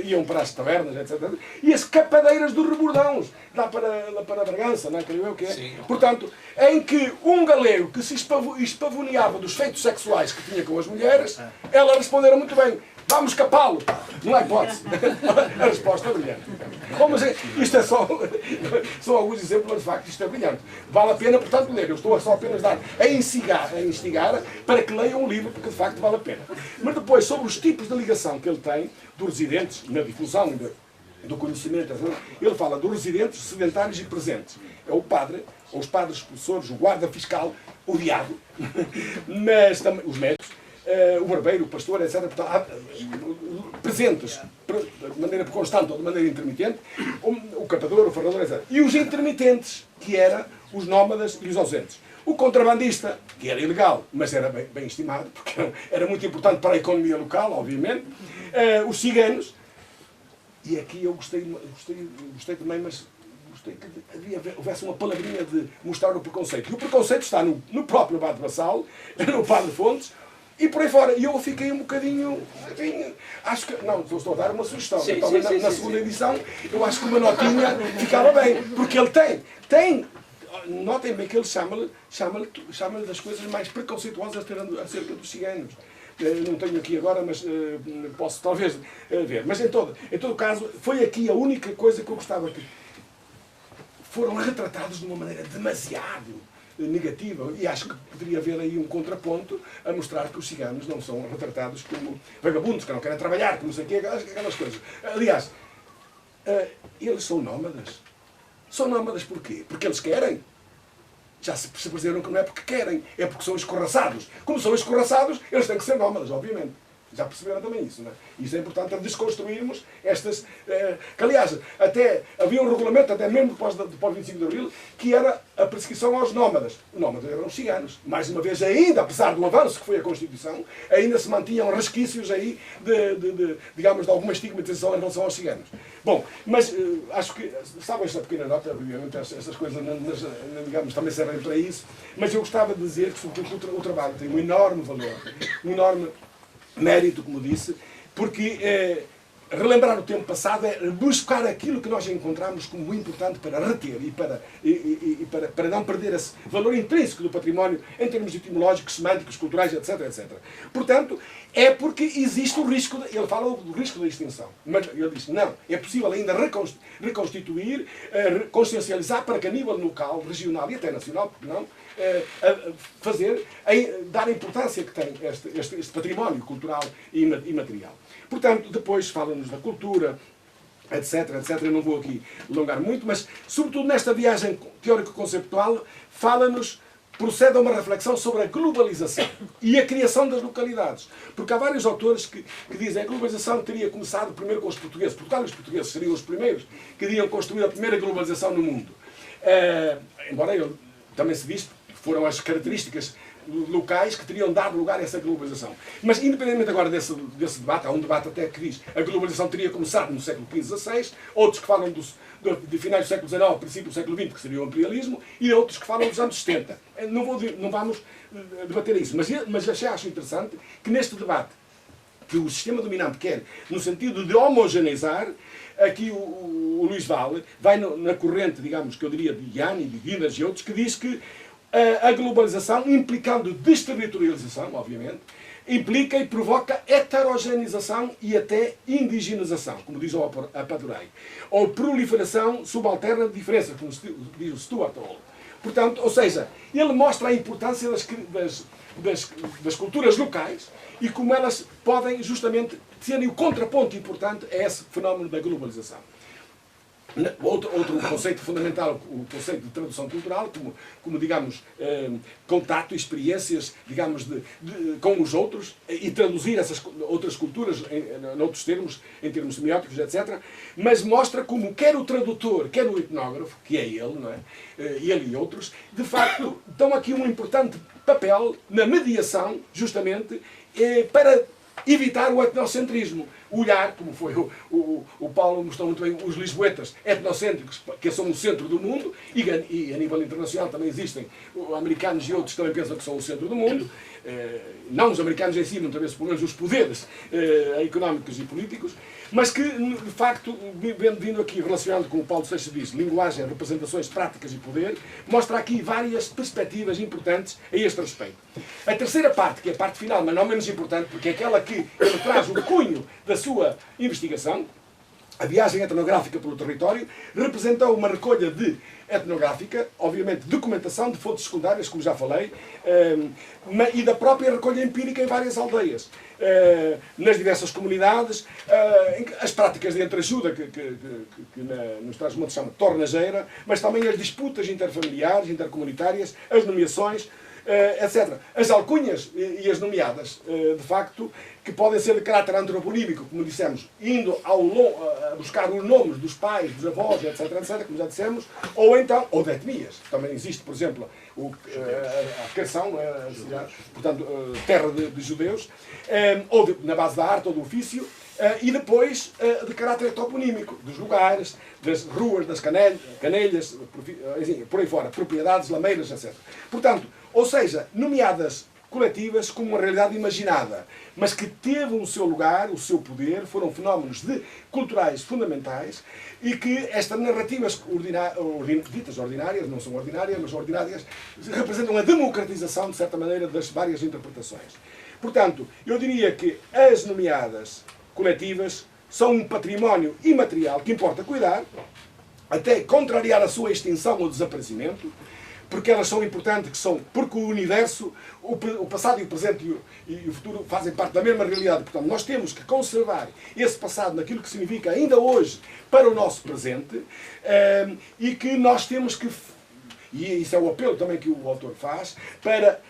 iam para as tavernas, etc. E as capadeiras dos rebordãos, lá para Bragança, não é? Creio eu que é. Sim. Portanto, em que um galego que se espavoneava dos feitos sexuais que tinha com as mulheres, elas responderam muito bem. Vamos capá-lo! Não há hipótese. A resposta é brilhante. Bom, mas isto é só alguns exemplos, mas de facto isto é brilhante. Vale a pena, portanto, ler. Eu estou só apenas a instigar para que leiam um livro, porque de facto vale a pena. Mas depois, sobre os tipos de ligação que ele tem dos residentes na difusão do conhecimento, ele fala dos residentes, sedentários e presentes. É o padre, ou os padres expulsores, o guarda fiscal, o diabo, mas também os médicos, o barbeiro, o pastor, etc. Presentes de maneira constante ou de maneira intermitente, o catador, o ferrador, etc. E os intermitentes, que eram os nómadas e os ausentes. O contrabandista, que era ilegal, mas era bem estimado, porque era muito importante para a economia local, obviamente. Os ciganos, e aqui eu gostei também, mas gostei que houvesse uma palavrinha de mostrar o preconceito. E o preconceito está no próprio Abade Vassal, no Padre Fontes, e por aí fora. E eu fiquei um bocadinho... Acho que... Não, estou a dar uma sugestão. Sim, talvez na segunda edição, eu acho que uma notinha ficava bem. Porque ele tem... Notem bem que ele chama-lhe das coisas mais preconceituosas acerca dos ciganos. Não tenho aqui agora, mas posso talvez ver. Mas em todo caso, foi aqui a única coisa que eu gostava que foram retratados de uma maneira demasiado negativa, e acho que poderia haver aí um contraponto a mostrar que os ciganos não são retratados como vagabundos, que não querem trabalhar, que não sei o quê, aquelas coisas. Aliás, eles são nómadas. São nómadas porquê? Porque eles querem. Já se perceberam que não é porque querem, é porque são escorraçados. Como são escorraçados, eles têm que ser nómadas, obviamente. Já perceberam também isso, não é? Isso é importante a desconstruirmos estas... que, aliás, até havia um regulamento, até mesmo depois 25 de Abril, que era a perseguição aos nómadas. Os nómadas eram os ciganos. Mais uma vez, ainda, apesar do avanço que foi a Constituição, ainda se mantinham resquícios aí digamos, de alguma estigmatização em relação aos ciganos. Bom, mas acho que... Sabem esta pequena nota, obviamente, essas coisas, digamos, também servem para isso, mas eu gostava de dizer que, sobretudo, o trabalho tem um enorme valor, um enorme mérito, como disse, porque relembrar o tempo passado é buscar aquilo que nós encontramos como importante para reter e para não perder esse valor intrínseco do património em termos etimológicos, semânticos, culturais, etc, etc. Portanto, é porque existe o risco, ele fala do risco da extinção, mas ele diz, não, é possível ainda reconstituir, consciencializar para que a nível local, regional e até nacional, porque não, dar a importância que tem este património cultural e material. Portanto, depois fala-nos da cultura, etc, etc. Eu não vou aqui alongar muito, mas, sobretudo nesta viagem teórico-conceptual, procede a uma reflexão sobre a globalização e a criação das localidades. Porque há vários autores que dizem que a globalização teria começado primeiro com os portugueses. Portugal e os portugueses seriam os primeiros que iriam construir a primeira globalização no mundo. Embora também se diz que foram as características locais que teriam dado lugar a essa globalização. Mas, independentemente agora desse debate, há um debate até que diz que a globalização teria começado no século XV, XVI, outros que falam de finais do século XIX, princípio do século XX, que seria o imperialismo, e outros que falam dos anos 70. Não vamos debater isso, mas já acho interessante que neste debate, que o sistema dominante quer, no sentido de homogeneizar, aqui o Luís Vale vai na corrente, digamos, que eu diria de Yanni, de Guinness e outros, que diz que a globalização, implicando desterritorialização, obviamente, implica e provoca heterogeneização e até indigenização, como diz o Apadurei, ou proliferação subalterna de diferenças, como diz o Stuart Hall. Portanto, ou seja, ele mostra a importância das culturas locais e como elas podem justamente serem o contraponto importante a esse fenómeno da globalização. Outro conceito fundamental, o conceito de tradução cultural, como digamos, contato, experiências, digamos, com os outros, e traduzir essas outras culturas em outros termos, em termos semióticos, etc. Mas mostra como quer o tradutor, quer o etnógrafo, que é ele, não é? Ele e outros, de facto, dão aqui um importante papel na mediação, justamente, para evitar o etnocentrismo. olhar, como foi o Paulo mostrou muito bem, os lisboetas etnocêntricos, que são o centro do mundo, e a nível internacional também existem americanos e outros que também pensam que são o centro do mundo, não os americanos em si, muitas vezes pelo menos os poderes económicos e políticos, mas que, de facto, vindo aqui relacionado com o Paulo Seixas diz, linguagem, representações, práticas e poder, mostra aqui várias perspectivas importantes a este respeito. A terceira parte, que é a parte final, mas não menos importante, porque é aquela que ele traz o cunho da sua investigação, a viagem etnográfica pelo território, representou uma recolha de etnográfica, obviamente documentação de fontes secundárias, como já falei, e da própria recolha empírica em várias aldeias, nas diversas comunidades, as práticas de entreajuda, que nos Trás-os-Montes chama de tornageira, mas também as disputas interfamiliares, intercomunitárias, as nomeações, etc. As alcunhas e as nomeadas, de facto, que podem ser de caráter antroponímico, como dissemos, indo a buscar os nomes dos pais, dos avós, etc., etc., como já dissemos, ou então, ou de etnias. Também existe, por exemplo, a Querção, portanto, terra de judeus, ou na base da arte ou do ofício, e depois de caráter toponímico, dos lugares, das ruas, das canelhas, por aí fora, propriedades, lameiras, etc. Portanto, ou seja, nomeadas coletivas como uma realidade imaginada, mas que teve o seu lugar, o seu poder, foram fenómenos culturais fundamentais e que estas narrativas ditas ordinárias, não são ordinárias, mas ordinárias, representam a democratização, de certa maneira, das várias interpretações. Portanto, eu diria que as nomeadas coletivas são um património imaterial que importa cuidar, até contrariar a sua extinção ou desaparecimento, porque elas são importantes, porque o universo, o passado e o presente e o futuro fazem parte da mesma realidade. Portanto, nós temos que conservar esse passado naquilo que significa ainda hoje para o nosso presente, e que nós temos que, e isso é o apelo também que o autor faz, para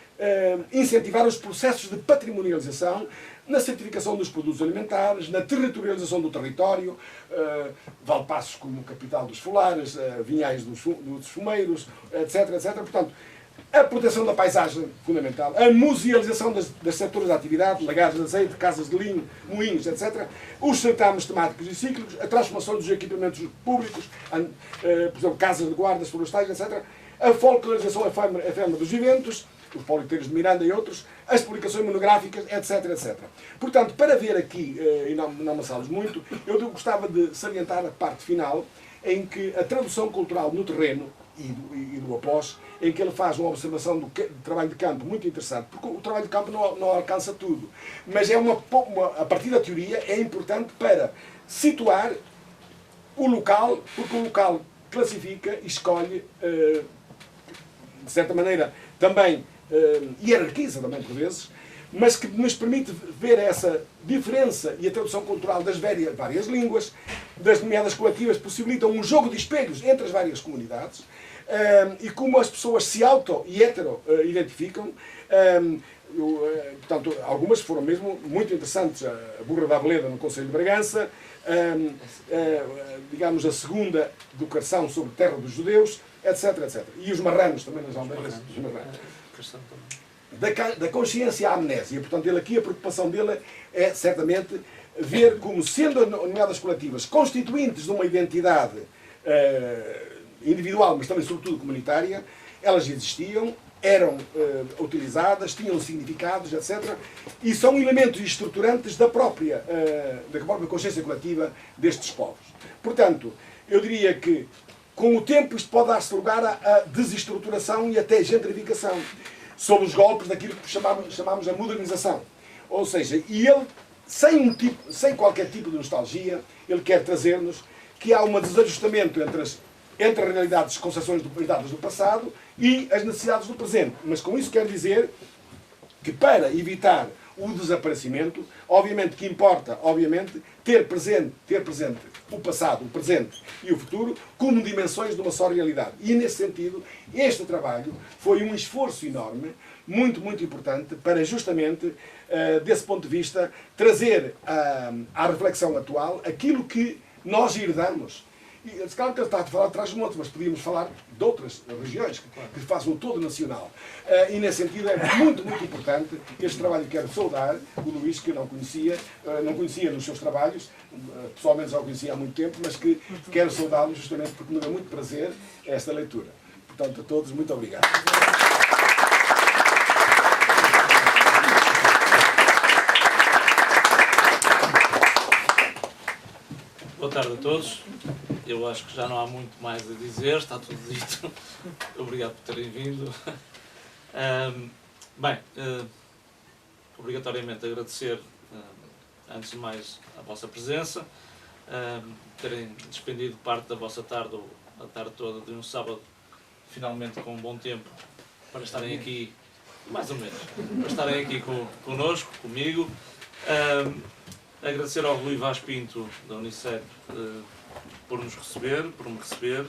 incentivar os processos de patrimonialização na certificação dos produtos alimentares, na territorialização do território, Valpassos como capital dos folares, Vinhais dos fumeiros, etc, etc. Portanto, a proteção da paisagem fundamental, a musealização das setores de atividade, lagares de azeite, casas de linho, moinhos, etc. Os certames temáticos e cíclicos, a transformação dos equipamentos públicos, por exemplo, casas de guardas florestais, etc. A folclorização efêmera dos eventos, os Politeiros de Miranda e outros, as publicações monográficas, etc, etc. Portanto, para ver aqui, e não amassá-los muito, eu gostava de salientar a parte final, em que a tradução cultural no terreno, e do após, em que ele faz uma observação do trabalho de campo muito interessante, porque o trabalho de campo não alcança tudo, mas a partir da teoria é importante para situar o local, porque o local classifica e escolhe, de certa maneira, também hierarquiza também por vezes, mas que nos permite ver essa diferença e a tradução cultural das várias línguas, das nomeadas coletivas, possibilitam um jogo de espelhos entre as várias comunidades, e como as pessoas se auto e hetero-identificam. Portanto, algumas foram mesmo muito interessantes. A Burra da Aveleda no Conselho de Bragança, digamos a segunda do Carção sobre terra dos judeus, etc, etc. E os marranos também nas aldeias dos marranos. Da consciência à amnésia. Portanto, a preocupação dele é certamente ver como, sendo nomeadas coletivas constituintes de uma identidade individual, mas também sobretudo comunitária, elas existiam, eram utilizadas, tinham significados, etc. E são elementos estruturantes da própria consciência coletiva destes povos. Portanto, eu diria que com o tempo isto pode dar-se lugar à desestruturação e até gentrificação, sob os golpes daquilo que chamamos a modernização. Ou seja, e ele, sem qualquer tipo de nostalgia, ele quer trazer-nos que há um desajustamento entre as realidades, concepções dadas do passado e as necessidades do presente. Mas com isso quer dizer que, para evitar o desaparecimento, obviamente que importa, ter presente o passado, o presente e o futuro como dimensões de uma só realidade. E, nesse sentido, este trabalho foi um esforço enorme, muito, muito importante, para justamente, desse ponto de vista, trazer à reflexão atual aquilo que nós herdamos E, claro que ele está a falar de Trás-os-Montes, mas podíamos falar de outras regiões que fazem o todo nacional. E nesse sentido é muito, muito importante este trabalho que quero saudar, o Luís, que eu não conhecia nos seus trabalhos, pessoalmente já o conhecia há muito tempo, mas que quero saudá-lo justamente porque me deu muito prazer esta leitura. Portanto, a todos, muito obrigado. Boa tarde a todos. Eu acho que já não há muito mais a dizer, está tudo dito. Obrigado por terem vindo. Obrigatoriamente agradecer, antes de mais, a vossa presença, terem despendido parte da vossa tarde, ou a tarde toda, de um sábado, finalmente com um bom tempo, para estarem aqui, mais ou menos, para estarem aqui connosco, comigo. Agradecer ao Rui Vaz Pinto, da Unicep, por me receber.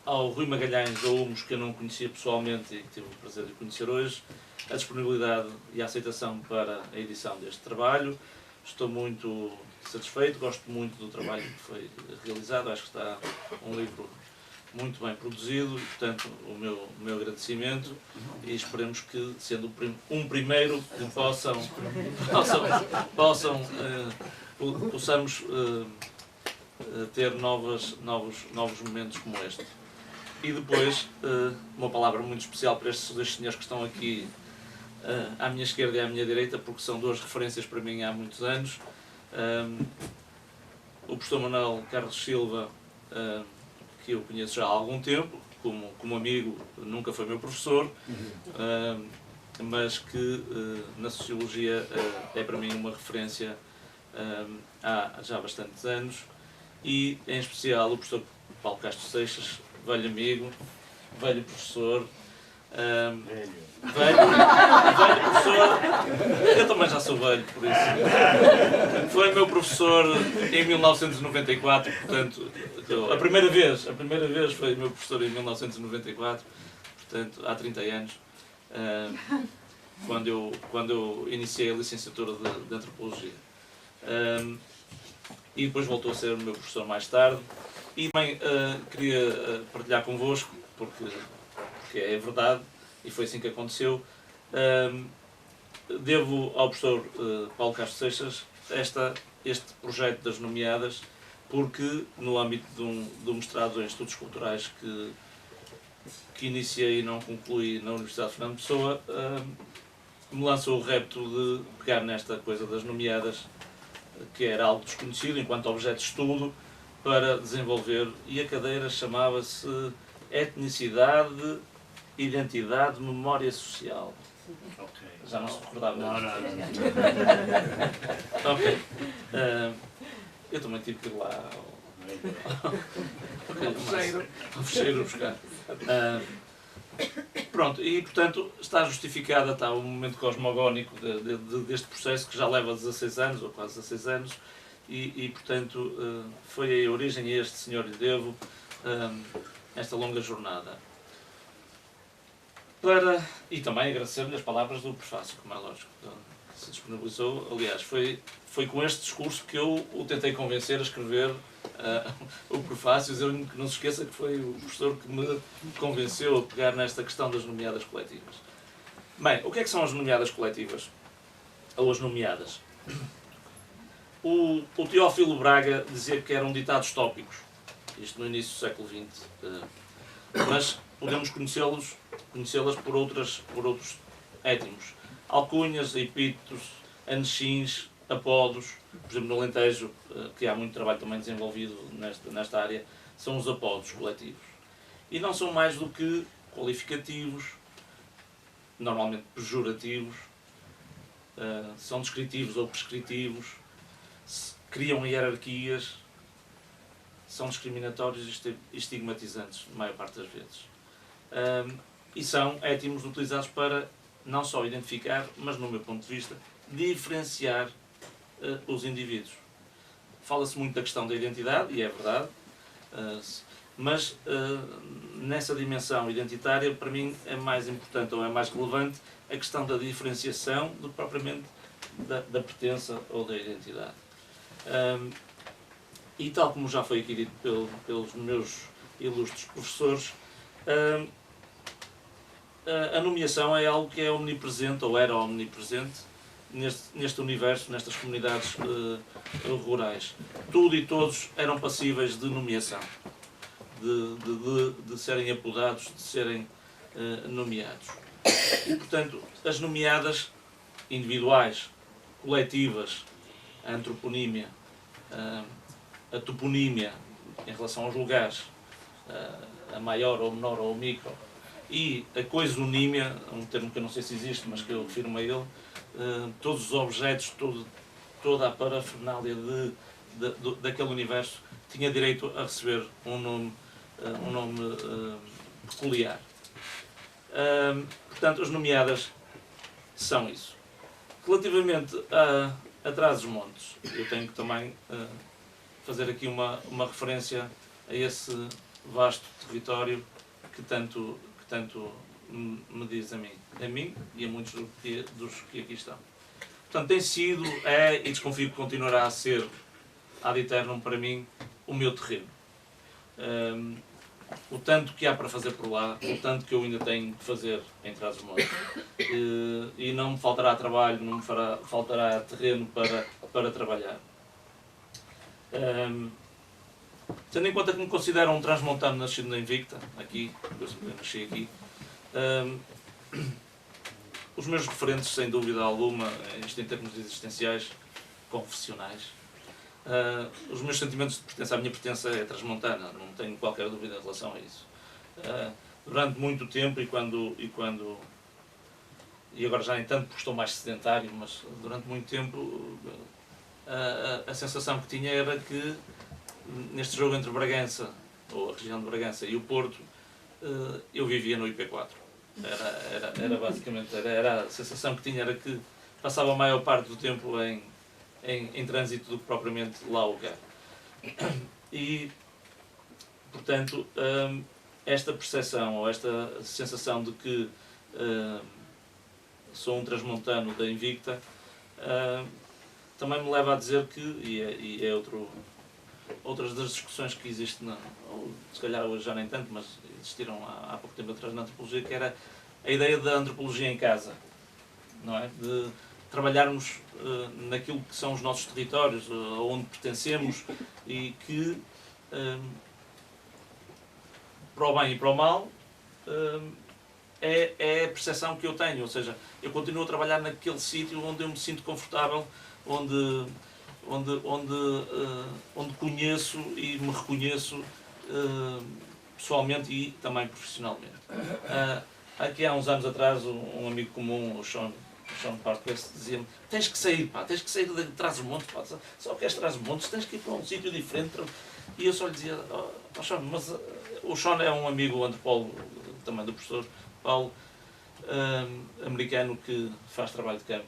Ao Rui Magalhães, da UMOS, que eu não conhecia pessoalmente e que tive o prazer de conhecer hoje, a disponibilidade e a aceitação para a edição deste trabalho. Estou muito satisfeito, gosto muito do trabalho que foi realizado, acho que está um livro muito bem produzido, e, portanto, o meu agradecimento, e esperemos que, sendo um primeiro, que possamos ter novos momentos como este. E depois, uma palavra muito especial para estes dois senhores que estão aqui à minha esquerda e à minha direita, porque são duas referências para mim há muitos anos. O professor Manuel Carlos Silva, que eu conheço já há algum tempo, como amigo, nunca foi meu professor, mas que na Sociologia é para mim uma referência há já bastantes anos, e em especial o professor Paulo Castro Seixas, velho amigo, velho professor, velho professor, eu também já sou velho, por isso. Foi meu professor em 1994, portanto, a primeira vez foi meu professor em 1994, portanto, há 30 anos, quando eu iniciei a licenciatura de Antropologia. E depois voltou a ser o meu professor mais tarde. E também queria partilhar convosco, porque é verdade, e foi assim que aconteceu. Devo ao professor Paulo Castro Seixas este projeto das nomeadas, porque no âmbito do mestrado em Estudos Culturais que iniciei e não concluí na Universidade de Fernando Pessoa, me lançou o repto de pegar nesta coisa das nomeadas, que era algo desconhecido enquanto objeto de estudo, para desenvolver, e a cadeira chamava-se Etnicidade, Identidade, Memória Social. Okay. Já não se recordava. Não. Ok. Eu também tive que ir lá ao fecheiro buscar. Pronto, e portanto está justificada, está o momento cosmogónico deste processo, que já leva 16 anos, ou quase 16 anos, e portanto foi a origem a este senhor lhe devo esta longa jornada. E também agradecer-lhe as palavras do prefácio, como é lógico, que se disponibilizou. Aliás, foi com este discurso que eu o tentei convencer a escrever o prefácio, dizer-lhe que não se esqueça que foi o professor que me convenceu a pegar nesta questão das nomeadas coletivas. Bem, o que é que são as nomeadas coletivas? Ou as nomeadas? O Teófilo Braga dizia que eram ditados tópicos, isto no início do século XX, mas podemos conhecê-las por outros étimos. Alcunhas, epítetos, anexins, apodos. Por exemplo, no Alentejo, que há muito trabalho também desenvolvido nesta área, são os apodos coletivos. E não são mais do que qualificativos, normalmente pejorativos, são descritivos ou prescritivos, criam hierarquias, são discriminatórios e estigmatizantes, na maior parte das vezes. E são étimos utilizados para não só identificar, mas, no meu ponto de vista, diferenciar os indivíduos. Fala-se muito da questão da identidade, e é verdade, mas nessa dimensão identitária, para mim, é mais importante ou é mais relevante a questão da diferenciação do que propriamente da pertença ou da identidade. E tal como já foi aqui dito pelos meus ilustres professores, a nomeação é algo que é omnipresente, ou era omnipresente, neste universo, nestas comunidades rurais. Tudo e todos eram passíveis de nomeação, de serem apodados, de serem nomeados. E, portanto, as nomeadas individuais, coletivas, a antroponímia, a toponímia em relação aos lugares, a maior ou menor ou micro, e a coisonímia, um termo que eu não sei se existe, mas que eu refiro-me a ele, todos os objetos, toda a parafernália daquele universo tinha direito a receber um nome peculiar. Portanto, as nomeadas são isso. Relativamente a Trás-os-Montes, eu tenho que também fazer aqui uma referência a esse vasto território que tanto me diz a mim e a muitos dos que aqui estão. Portanto, tem sido, é e desconfio que continuará a ser ad eternum para mim o meu terreno. O tanto que há para fazer por lá, o tanto que eu ainda tenho que fazer em Trás-os-Montes. E não me faltará trabalho, não me faltará terreno para trabalhar. Tendo em conta que me considero um transmontano nascido na Invicta, aqui, eu nasci aqui, os meus referentes, sem dúvida alguma, isto em termos existenciais, confessionais, os meus sentimentos de pertença, a minha pertença é transmontana, não tenho qualquer dúvida em relação a isso. Durante muito tempo, e agora já nem tanto porque estou mais sedentário, mas durante muito tempo a sensação que tinha era que neste jogo entre Bragança, ou a região de Bragança, e o Porto, eu vivia no IP4. Era basicamente, era a sensação que tinha, era que passava a maior parte do tempo em trânsito do que propriamente lá o lugar. E, portanto, esta percepção, ou esta sensação de que sou um transmontano da Invicta, também me leva a dizer que, e é outras das discussões que existem, ou se calhar hoje já nem tanto, mas existiram há pouco tempo atrás na antropologia, que era a ideia da antropologia em casa, não é? De trabalharmos naquilo que são os nossos territórios, aonde pertencemos, e que, para o bem e para o mal, é a percepção que eu tenho, ou seja, eu continuo a trabalhar naquele sítio onde eu me sinto confortável, onde conheço e me reconheço pessoalmente e também profissionalmente. Aqui há uns anos atrás, um amigo comum, o Sean Parkwest, dizia-me: tens que sair, pá, tens que sair de Trás-os-Montes, pá, só queres Trás-os-Montes, tens que ir para um sítio diferente. E eu só lhe dizia: oh, Sean, mas o Sean é um amigo antropólogo também do professor Paulo, americano, que faz trabalho de campo.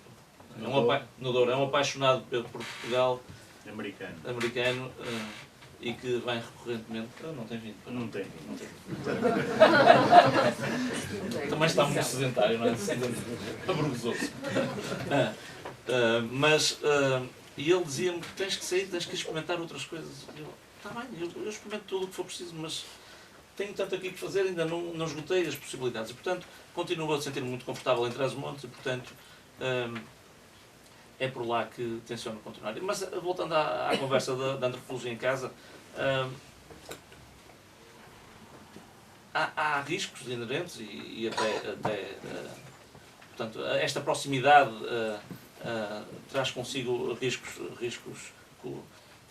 É um apaixonado por Portugal, americano, e que vem recorrentemente. Não tem vindo. Não tem. Também está muito sedentário, não é? Abrusou-se. E ele dizia-me: tens que sair, tens que experimentar outras coisas. Está bem, eu experimento tudo o que for preciso, mas tenho tanto aqui que fazer, ainda não esgotei as possibilidades. E, portanto, continuo a sentir-me muito confortável em Trás-os-Montes e, portanto, é por lá que tenciono continuar. Mas, voltando à conversa da antropologia em casa, há riscos inerentes e até portanto, esta proximidade traz consigo riscos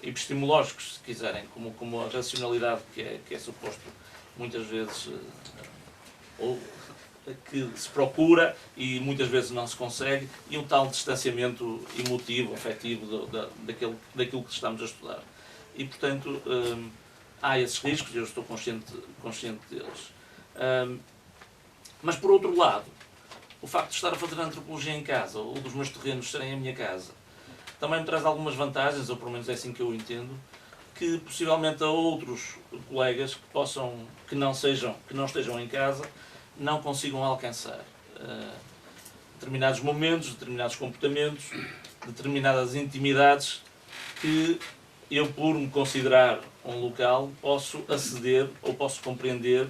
epistemológicos, se quiserem, como a racionalidade que é suposto muitas vezes, ou que se procura e muitas vezes não se consegue, e um tal distanciamento emotivo, afetivo daquilo que estamos a estudar. E, portanto, há esses riscos e eu estou consciente deles. Mas, por outro lado, o facto de estar a fazer a antropologia em casa, ou dos meus terrenos serem a minha casa, também me traz algumas vantagens, ou pelo menos é assim que eu entendo, que possivelmente a outros colegas que não estejam em casa, não consigam alcançar. Determinados momentos, determinados comportamentos, determinadas intimidades que eu, por me considerar um local, posso aceder ou posso compreender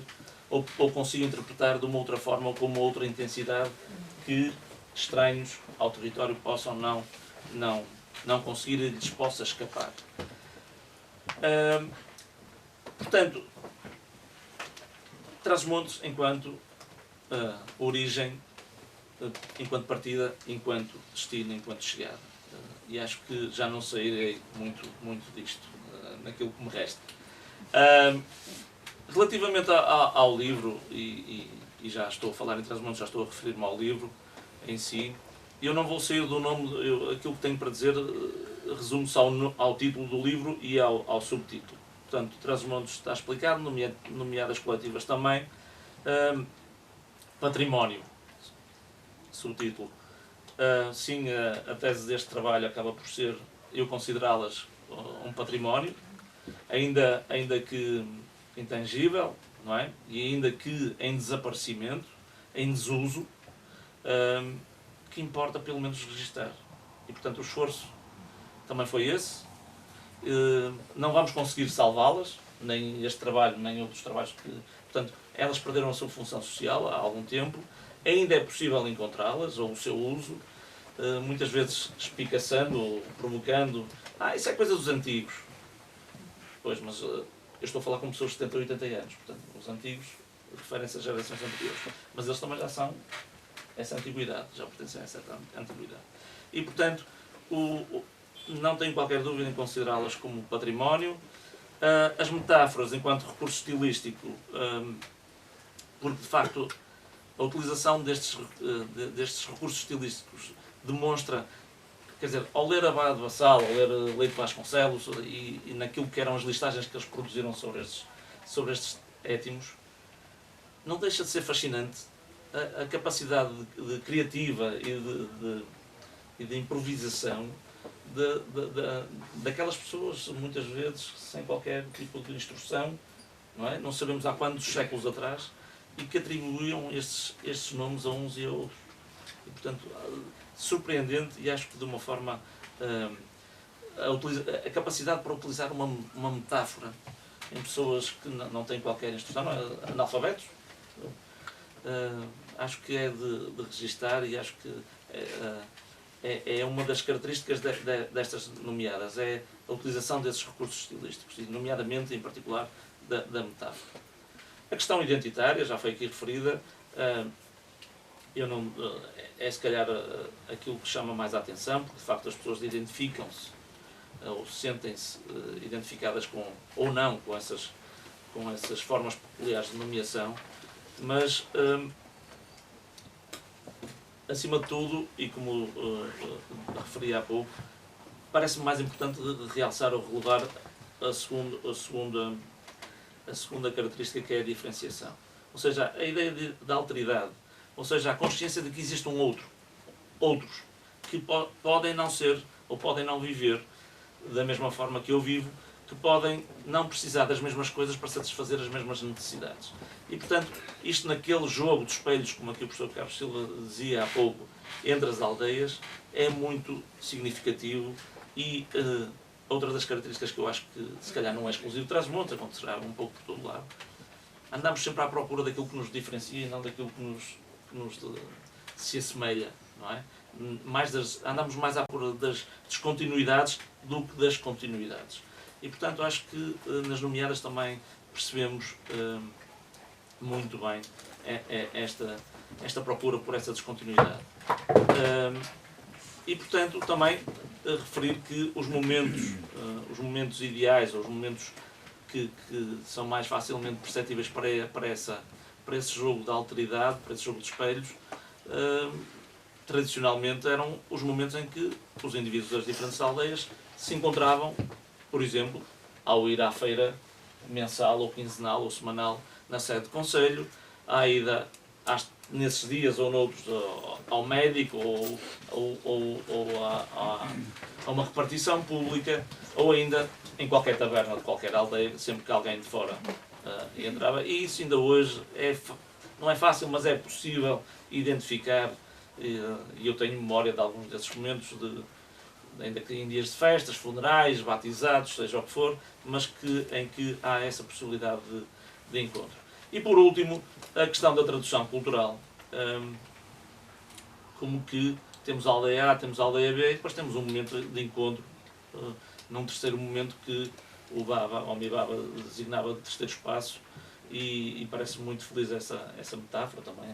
ou consigo interpretar de uma outra forma ou com uma outra intensidade que estranhos ao território possam não conseguir e lhes possa escapar. Portanto, Trás-os-Montes enquanto origem, enquanto partida, enquanto destino, enquanto chegada. E acho que já não sairei muito disto, naquilo que me resta. Relativamente ao livro, e já estou a falar em Trás-os-Montes, já estou a referir-me ao livro em si, eu não vou sair do nome, aquilo que tenho para dizer resume-se ao título do livro e ao subtítulo. Portanto, Trás-os-Montes está explicado, nomeadas coletivas também. Património, subtítulo. Sim, a tese deste trabalho acaba por ser, eu considerá-las um património, ainda que intangível, não é? E ainda que em desaparecimento, em desuso, que importa pelo menos registar. E portanto o esforço também foi esse. Não vamos conseguir salvá-las, nem este trabalho, nem outros trabalhos que... Portanto, elas perderam a sua função social há algum tempo, ainda é possível encontrá-las, ou o seu uso, muitas vezes espicaçando ou provocando. Isso é coisa dos antigos. Pois, mas eu estou a falar com pessoas de 70 ou 80 anos, portanto, os antigos referem-se a gerações anteriores. Mas eles também já são essa antiguidade, já pertencem a essa antiguidade. E, portanto, não tenho qualquer dúvida em considerá-las como património. As metáforas, enquanto recurso estilístico, porque, de facto, a utilização destes recursos estilísticos demonstra, quer dizer, ao ler Abade Vassal, ao ler Leite Vasconcelos e naquilo que eram as listagens que eles produziram sobre estes étimos, não deixa de ser fascinante a capacidade criativa e de improvisação daquelas pessoas, muitas vezes sem qualquer tipo de instrução, não é? Não sabemos há quantos séculos atrás, e que atribuíam estes nomes a uns e a outros. E, portanto, surpreendente, e acho que de uma forma a capacidade para utilizar uma metáfora em pessoas que não têm qualquer instrução, analfabetos, acho que é de registar, e acho que é uma das características destas nomeadas, é a utilização desses recursos estilísticos, e nomeadamente, em particular, da metáfora. A questão identitária, já foi aqui referida, é se calhar aquilo que chama mais a atenção, porque de facto as pessoas identificam-se ou sentem-se identificadas com, ou não, com essas formas peculiares de nomeação, mas acima de tudo, e como referi há pouco, parece-me mais importante realçar ou relevar a segunda característica, que é a diferenciação. Ou seja, a ideia da alteridade, ou seja, a consciência de que existem outros, que podem não ser ou podem não viver da mesma forma que eu vivo, que podem não precisar das mesmas coisas para satisfazer as mesmas necessidades. E, portanto, isto naquele jogo de espelhos, como aqui o professor Carlos Silva dizia há pouco, entre as aldeias, é muito significativo. E outra das características que eu acho que se calhar não é exclusivo de Trás-os-Montes, acontecerá um pouco por todo lado, andamos sempre à procura daquilo que nos diferencia e não daquilo que nos se assemelha, não é? Andamos mais à procura das descontinuidades do que das continuidades. E, portanto, acho que nas nomeadas também percebemos muito bem esta procura por essa descontinuidade. E, portanto, também referir que os momentos ideais, ou os momentos que são mais facilmente perceptíveis para esse jogo da alteridade, para esse jogo de espelhos, tradicionalmente eram os momentos em que os indivíduos das diferentes aldeias se encontravam, por exemplo, ao ir à feira mensal ou quinzenal ou semanal na sede do concelho, à ida nesses dias ou noutros ao médico ou a uma repartição pública, ou ainda em qualquer taberna de qualquer aldeia, sempre que alguém de fora entrava. E isso ainda hoje não é fácil, mas é possível identificar, e eu tenho memória de alguns desses momentos ainda que em dias de festas, funerais, batizados, seja o que for, mas em que há essa possibilidade de encontro. E por último, a questão da tradução cultural. Como que temos a aldeia A, temos a aldeia B, e depois temos um momento de encontro, num terceiro momento que o Baba, ou Mi Baba, designava de terceiro espaço, e parece muito feliz essa metáfora também,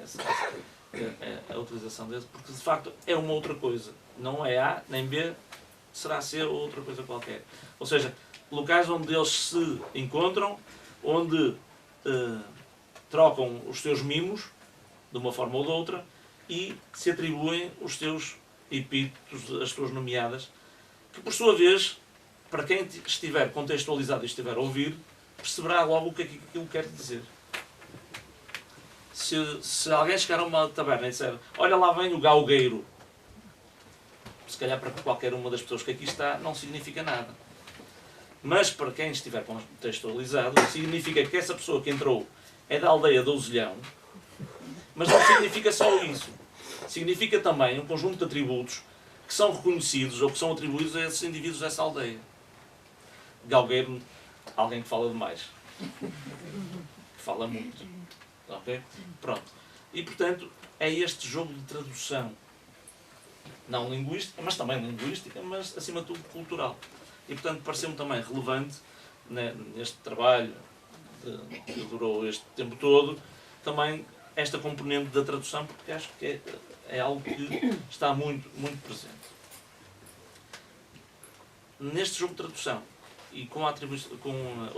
a utilização desse, porque de facto é uma outra coisa, não é A nem B, será C ou outra coisa qualquer. Ou seja, locais onde eles se encontram, onde trocam os seus mimos, de uma forma ou de outra, e se atribuem os seus epítetos, as suas nomeadas, que por sua vez, para quem estiver contextualizado e estiver a ouvir, perceberá logo o que aquilo quer dizer. Se alguém chegar a uma taberna e disser, olha lá vem o galgueiro, se calhar para qualquer uma das pessoas que aqui está, não significa nada. Mas para quem estiver contextualizado, significa que essa pessoa que entrou é da aldeia de Ouselhão, mas não significa só isso. Significa também um conjunto de atributos que são reconhecidos ou que são atribuídos a esses indivíduos dessa aldeia. Galgueiro, alguém que fala demais. Que fala muito. Ok? Pronto. E portanto, é este jogo de tradução. Não linguística, mas também linguística, mas acima de tudo cultural. E portanto, pareceu-me também relevante, neste trabalho que durou este tempo todo, também esta componente da tradução, porque acho que é algo que está muito, muito presente. Neste jogo de tradução, e com a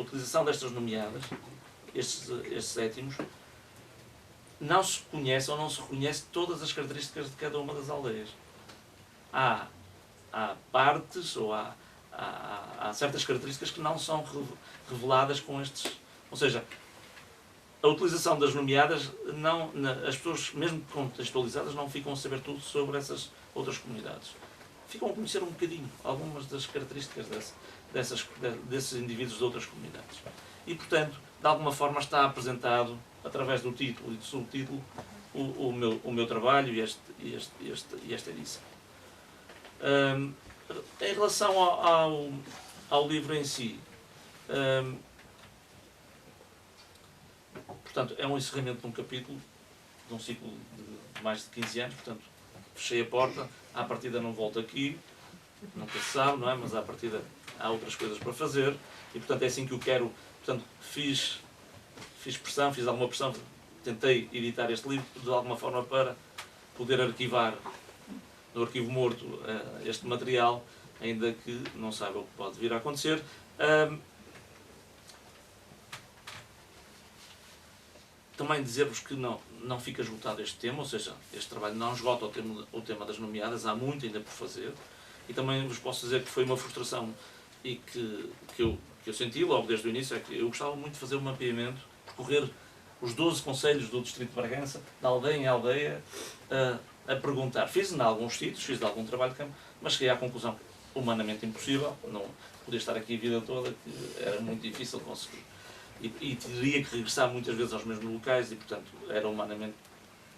utilização destas nomeadas, estes sétimos, não se conhece ou não se reconhece todas as características de cada uma das aldeias. Há partes ou há certas características que não são reveladas com estes. Ou seja, a utilização das nomeadas, as pessoas, mesmo contextualizadas, não ficam a saber tudo sobre essas outras comunidades. Ficam a conhecer um bocadinho algumas das características desses indivíduos de outras comunidades. E, portanto, de alguma forma está apresentado, através do título e do subtítulo, o meu trabalho e esta edição. Em relação ao livro em si, portanto, é um encerramento de um capítulo, de um ciclo de mais de 15 anos, portanto, fechei a porta, à partida não volto aqui, nunca se sabe, não é? Mas à partida há outras coisas para fazer, e portanto é assim que eu quero, portanto, fiz alguma pressão, tentei editar este livro de alguma forma para poder arquivar no arquivo morto este material, ainda que não saiba o que pode vir a acontecer. Também dizer-vos que não fica esgotado este tema, ou seja, este trabalho não esgota o tema das nomeadas, há muito ainda por fazer. E também vos posso dizer que foi uma frustração e que eu senti logo desde o início, é que eu gostava muito de fazer um mapeamento, percorrer os 12 concelhos do Distrito de Bragança, de aldeia em aldeia, a perguntar. Fiz em alguns sítios, fiz de algum trabalho de campo, mas cheguei à conclusão humanamente impossível, não podia estar aqui a vida toda, que era muito difícil conseguir. E teria que regressar muitas vezes aos mesmos locais e, portanto, era humanamente,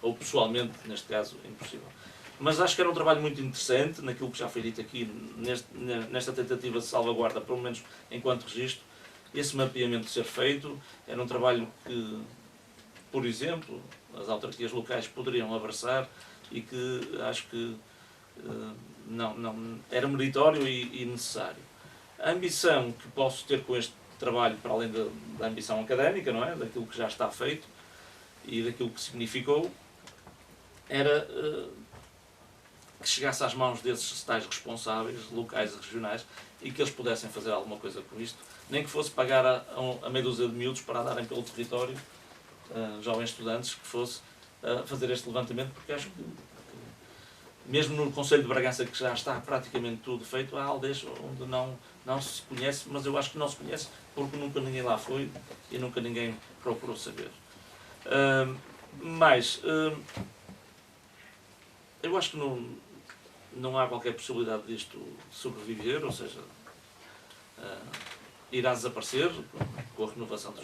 ou pessoalmente, neste caso, impossível. Mas acho que era um trabalho muito interessante, naquilo que já foi dito aqui, nesta tentativa de salvaguarda, pelo menos enquanto registro, esse mapeamento ser feito. Era um trabalho que, por exemplo, as autarquias locais poderiam abraçar e que acho que não era meritório e necessário. A ambição que posso ter com este trabalho, para além da ambição académica, não é? Daquilo que já está feito e daquilo que significou, era que chegasse às mãos desses tais responsáveis, locais e regionais, e que eles pudessem fazer alguma coisa com isto, nem que fosse pagar a meia dúzia de miúdos para andarem pelo território, jovens estudantes, que fosse fazer este levantamento, porque acho que mesmo no Concelho de Bragança, que já está praticamente tudo feito, há aldeias onde não se conhece, mas eu acho que não se conhece porque nunca ninguém lá foi e nunca ninguém procurou saber. Mas eu acho que não há qualquer possibilidade disto sobreviver, ou seja, irá desaparecer com a renovação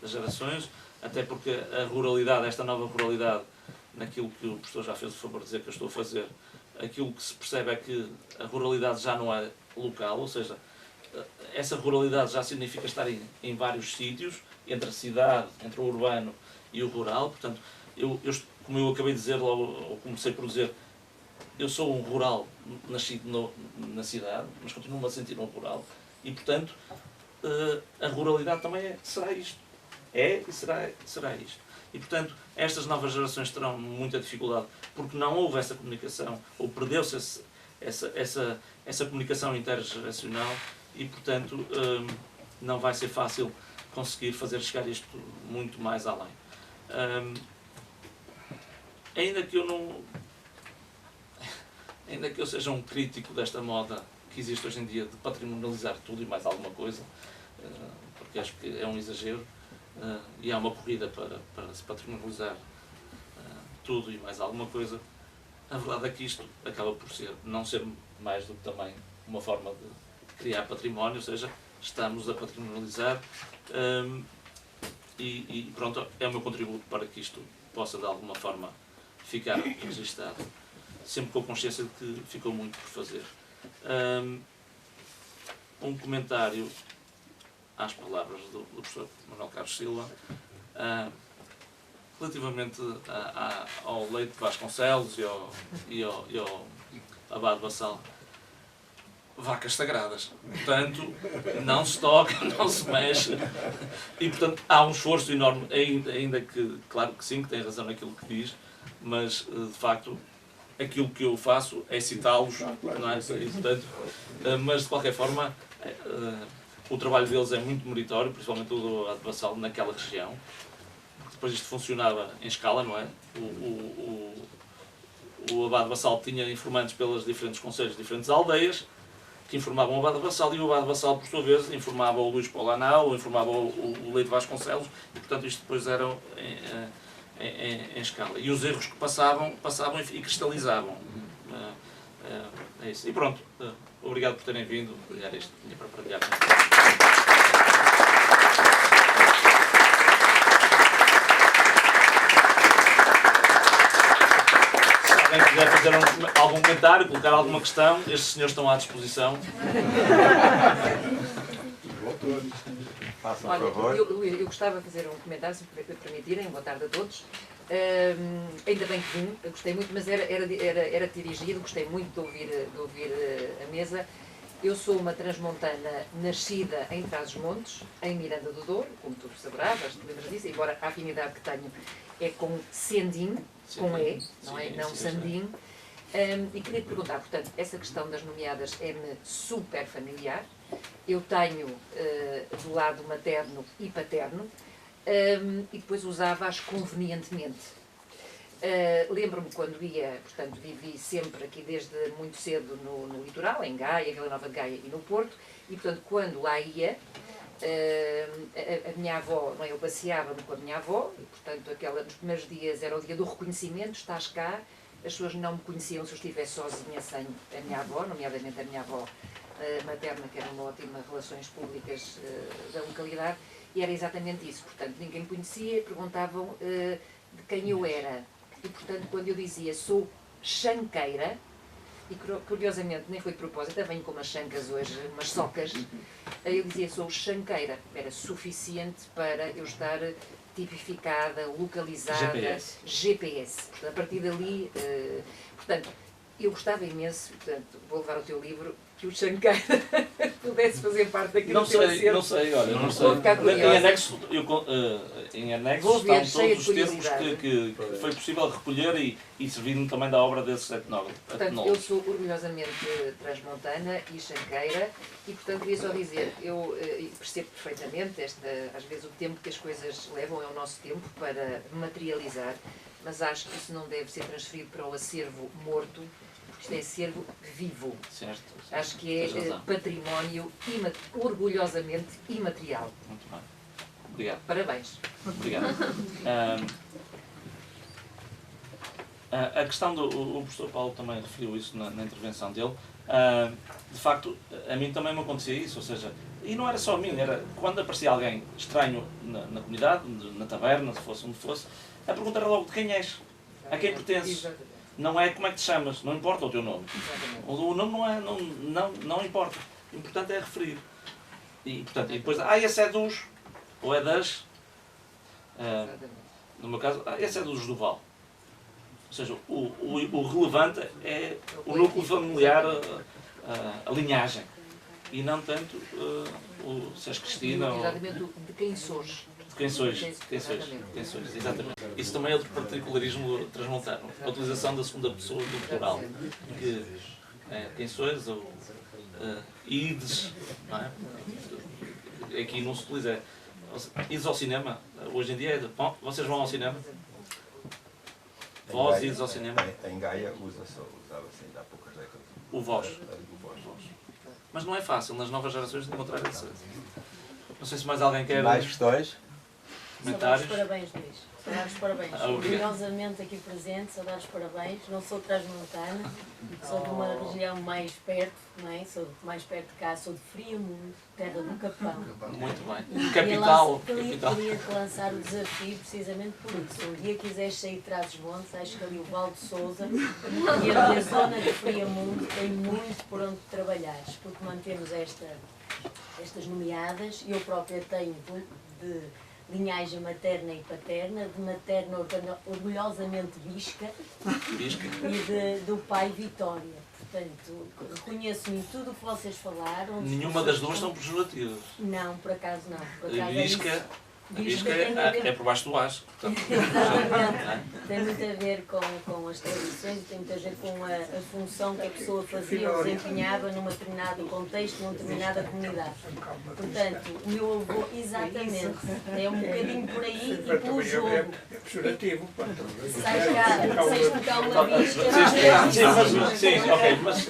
das gerações, até porque a ruralidade, esta nova ruralidade, naquilo que o professor já fez o favor de dizer que eu estou a fazer, aquilo que se percebe é que a ruralidade já não é local, ou seja, essa ruralidade já significa estar em vários sítios, entre a cidade, entre o urbano e o rural. Portanto, como eu acabei de dizer logo, ou comecei por dizer, eu sou um rural nascido na cidade, mas continuo-me a sentir um rural, e portanto a ruralidade também será isto. É e será isto. E portanto estas novas gerações terão muita dificuldade porque não houve essa comunicação, ou perdeu-se essa comunicação intergeracional, e portanto não vai ser fácil conseguir fazer chegar isto muito mais além. Ainda que eu seja um crítico desta moda que existe hoje em dia de patrimonializar tudo e mais alguma coisa, porque acho que é um exagero, e há uma corrida para se patrimonializar tudo e mais alguma coisa, a verdade é que isto acaba por não ser mais do que também uma forma de criar património, ou seja, estamos a patrimonializar, e pronto, é o meu contributo para que isto possa de alguma forma ficar registado, sempre com consciência de que ficou muito por fazer. Um comentário às palavras do professor Manuel Carlos Silva, relativamente ao Leite de Vasconcelos e ao Abade Vassal. Vacas sagradas, portanto não se toca, não se mexe, e portanto há um esforço enorme, ainda que, claro que sim, que tem razão naquilo que diz, mas de facto aquilo que eu faço é citá-los, não é? E, portanto, mas de qualquer forma o trabalho deles é muito meritório, principalmente o do Abade Vassal naquela região, porque depois isto funcionava em escala, não é? O Abade Vassal tinha informantes pelas diferentes concelhos, diferentes aldeias, que informavam o Abade Vassal, e o Abade Vassal, por sua vez, informava o Luís Polanau, ou informava o Leite Vasconcelos, e portanto isto depois era em escala. E os erros que passavam e cristalizavam. É isso. E pronto, obrigado por terem vindo. Era isto que tinha para partilhar. Se alguém quiser fazer algum comentário, colocar alguma questão, estes senhores estão à disposição. Façam Olha, favor. eu gostava de fazer um comentário, se me permitirem. Boa tarde a todos. Ainda bem que vim, gostei muito, mas era dirigido, gostei muito de ouvir a mesa. Eu sou uma transmontana nascida em Trás-os-Montes, em Miranda do Douro, como tu saberás, te lembras disso, embora a afinidade que tenho é com Sendim, com E, não é? Não Sandim. E queria te perguntar, portanto, essa questão das nomeadas é-me super familiar. Eu tenho do lado materno e paterno, e depois usava-as convenientemente. Lembro-me quando ia, portanto, vivi sempre aqui desde muito cedo no litoral, em Gaia, Vila Nova de Gaia e no Porto, e portanto quando lá ia, a minha avó, não é? Eu passeava-me com a minha avó, e portanto nos primeiros dias era o dia do reconhecimento, estás cá. As pessoas não me conheciam se eu estivesse sozinha sem a minha avó, nomeadamente a minha avó materna, que era uma ótima relações públicas da localidade, e era exatamente isso. Portanto, ninguém me conhecia, perguntavam de quem eu era. E, portanto, quando eu dizia sou chanqueira, e curiosamente nem foi de propósito, até venho com umas chancas hoje, umas socas, eu dizia sou chanqueira. Era suficiente para eu estar tipificada, localizada, GPS. Portanto, a partir dali, portanto, eu gostava imenso, portanto, vou levar o teu livro, que o Chanqueira pudesse fazer parte daquilo que eu acerto. Não sei, olha, não sei. Vou ficar curiosa. Em anexo Vou ver, estão cheia todos de os termos curiosidade. que foi possível recolher e servindo também da obra desses etnólogos. Portanto, eu sou orgulhosamente transmontana e chanqueira, e portanto queria só dizer, eu percebo perfeitamente às vezes o tempo que as coisas levam é o nosso tempo para materializar, mas acho que isso não deve ser transferido para o acervo morto, porque isto é acervo vivo. Certo. Acho que é património orgulhosamente imaterial. Muito bem. Obrigado. Parabéns. Obrigado. A questão o professor Paulo também referiu isso na intervenção dele. De facto, a mim também me acontecia isso, ou seja, e não era só a mim, era quando aparecia alguém estranho na comunidade, na taberna, se fosse onde fosse, a pergunta era logo de quem és, a quem pertences. não é como é que te chamas, não importa o teu nome. O nome não importa. O importante é referir. E, portanto, e depois, esse é dos, ou é das, no meu caso, esse é dos do Val. Ou seja, o relevante é o núcleo familiar, a linhagem. E não tanto se és Cristina ou... Exatamente, de quem sois. De quem sois, exatamente. Isso também é outro particularismo transmontano. A utilização da segunda pessoa do plural. Que quem sois ou ides, não é? Aqui não se utiliza. Ides ao cinema. Hoje em dia bom, vocês vão ao cinema? Vós ides ao cinema? Em Gaia usava-se ainda há poucas décadas. O vós. Mas não é fácil nas novas gerações de encontrar esse. Não sei se mais alguém quer. Mais questões? Só dar os parabéns, Luís. Só dar os parabéns. Orgulhosamente aqui presente, só dar os parabéns. Não sou transmontana, sou de uma região mais perto, não é? Sou mais perto de cá, sou de Friamundo, terra do Capão. Muito bem. Capital. Queria-te lançar o desafio precisamente por isso. Se um dia quiseres sair de Trás-os-Montes, acho que ali o Val de Sousa e a minha zona de Friamundo tem muito por onde trabalhares, porque mantemos estas nomeadas. Eu própria tenho de linhagem materna e paterna, de materna orgulhosamente Bisca e do pai Vitória. Portanto, reconheço-me em tudo o que vocês falaram. Nenhuma das duas são pejorativas. Não, por acaso não. Por acaso Bisca é por baixo do aço. Exatamente. Tem muito a ver com as tradições e tem muito a ver com a função que a pessoa fazia ou desempenhava num determinado contexto, numa determinada comunidade. Portanto, o meu avô, exatamente, é um bocadinho por aí e pelo jogo. É pejorativo. Sais-me cá uma vista. Sim, ok, mas...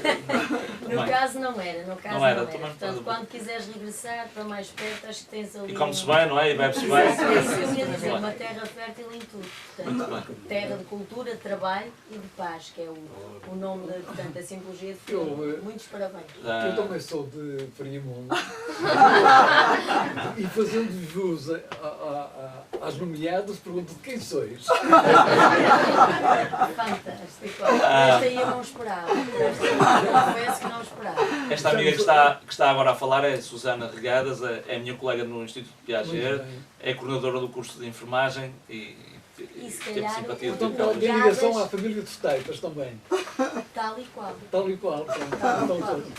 No caso não era, no caso Não não era. era. Portanto, quando quiseres regressar para mais perto, acho que tens ali... E come-se bem, não é? E bebe-se bem. Eu ia dizer, uma terra fértil em tudo. Muito Portanto, terra de cultura, de trabalho e de paz, que é o nome da simbologia de Friamundo. Muitos parabéns. Eu também sou de Friamundo. E fazendo jus às nomeadas, pergunto de quem sois? Fantástico. Esta aí eu não esperava. Confesso que não esperava. Esta amiga que está agora a falar é Susana Regadas, é a minha colega no Instituto de Piaget, é coordenadora do curso de enfermagem e teve simpatia de Então, a minha ligação à família de Steipas também. Tal e qual. Tal e qual.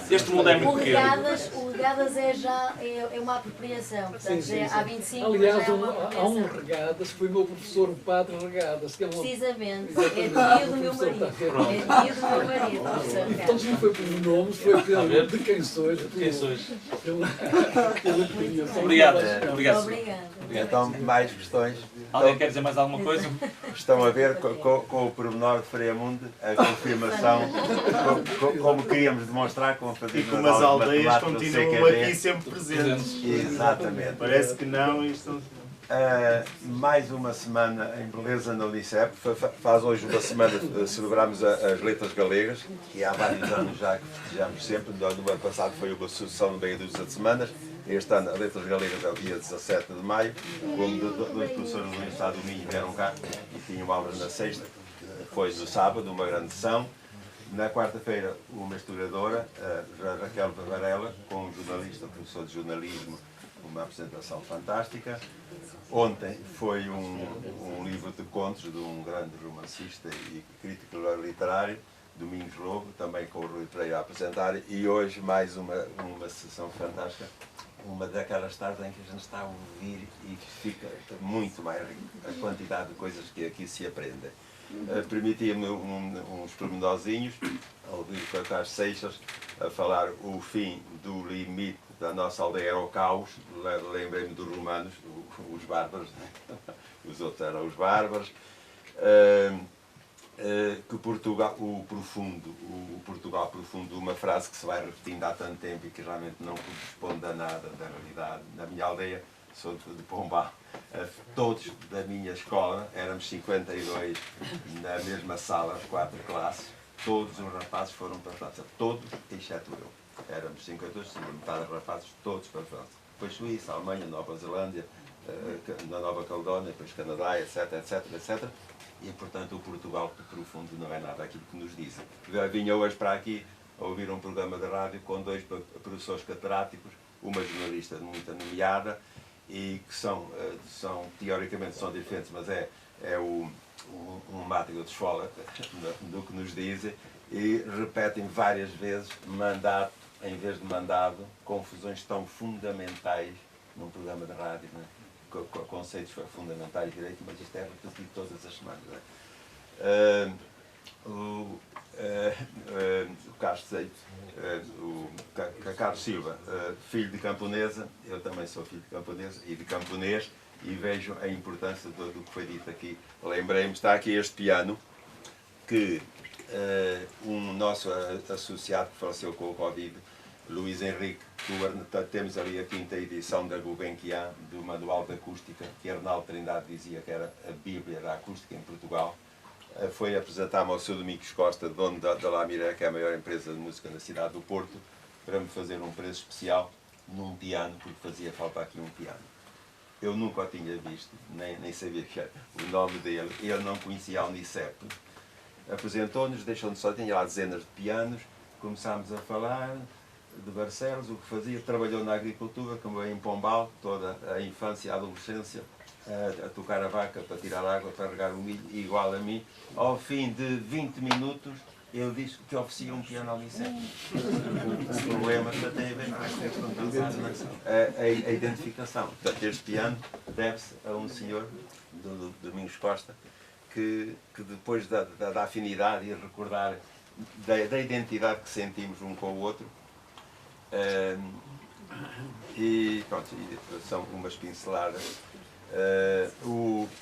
Este mundo é muito pequeno. O Regadas é uma apropriação. Portanto, Sim. há 25 Aliás, já é uma há apropriação. um Regadas, foi o meu professor, o padre Regadas. Que é Precisamente. É tio do meu marido. É tio do meu marido. Então não foi pelos nomes, foi pelo de quem sois. Obrigado. Obrigada. Então, mais questões? Alguém quer dizer mais alguma coisa? Estão a ver com o pormenor de Friamundo a confirmação, como queríamos demonstrar, como E fazíamos como nas as aulas de aldeias matemática do continuam CQD. aqui sempre presentes. Exatamente. Parece que não, isto... Mais uma semana em Beleza na Unicep. Faz hoje uma semana celebramos as letras galegas, e há vários anos já que festejamos sempre. No ano passado foi uma sucessão de meia dúzia de semanas. Este ano, as letras galegas é o dia 17 de maio. Como dois professores da Universidade do Minho vieram cá e tinham aulas na sexta, foi no sábado, uma grande sessão. Na quarta-feira, uma historiadora, a Raquel Varela, com um jornalista, professor de jornalismo, uma apresentação fantástica. Ontem foi um livro de contos de um grande romancista e crítico literário, Domingos Lobo, também com o Rui Pereira a apresentar, e hoje mais uma sessão fantástica, uma daquelas tardes em que a gente está a ouvir e fica muito mais rico, a quantidade de coisas que aqui se aprendem. Permitia-me uns pormenorzinhos, a ouvir o Carlos Seixas a falar o fim do limite da nossa aldeia era o caos. Lembrei-me dos romanos, os bárbaros, né? Os outros eram os bárbaros. Que Portugal profundo, uma frase que se vai repetindo há tanto tempo e que realmente não corresponde a nada da realidade. Na minha aldeia, sou de Pombal, todos da minha escola, éramos 52 na mesma sala, 4 classes, todos os rapazes foram para a França, todos, exceto eu. Éramos 52, metade dos rapazes, todos para a França. Depois Suíça, Alemanha, Nova Zelândia, na Nova Caledónia, depois Canadá, etc, etc, etc. e, portanto, o Portugal profundo não é nada aquilo que nos dizem. Vinha hoje para aqui a ouvir um programa de rádio com 2 professores catedráticos, uma jornalista muito nomeada, e que são teoricamente são diferentes, mas é um mático de escola do que nos dizem, e repetem várias vezes mandato em vez de mandado, confusões tão fundamentais num programa de rádio, né? Conceitos fundamentais de direito, mas isto é repetido todas as semanas. Né? O Carlos Zeito, o Carlos Silva, filho de camponesa, eu também sou filho de camponesa e de camponês, e vejo a importância do que foi dito aqui. Lembrei-me, está aqui este piano, que um nosso associado que faleceu com o Covid, Luís Henrique, temos ali a 5ª edição da Gulbenkian, do Manual de Acústica, que Arnaldo Trindade dizia que era a Bíblia da acústica em Portugal. Foi apresentar-me ao Sr. Domingos Costa, dono da Lamiré, que é a maior empresa de música na cidade do Porto, para me fazer um preço especial num piano, porque fazia falta aqui um piano. Eu nunca o tinha visto, nem sabia que era o nome dele, ele não conhecia a Unicep. Apresentou-nos, deixou-nos só, tinha lá dezenas de pianos, começámos a falar de Barcelos, o que fazia, trabalhou na agricultura, como em Pombal, toda a infância e a adolescência, a tocar a vaca para tirar água, para regar o milho, igual a mim. Ao fim de 20 minutos, eu disse que oferecia um piano ao Unicep. O problema tem a ver com a identificação. Portanto, este piano deve-se a um senhor, do Domingos Costa, que depois da afinidade e recordar da identidade que sentimos um com o outro, e pronto, são umas pinceladas.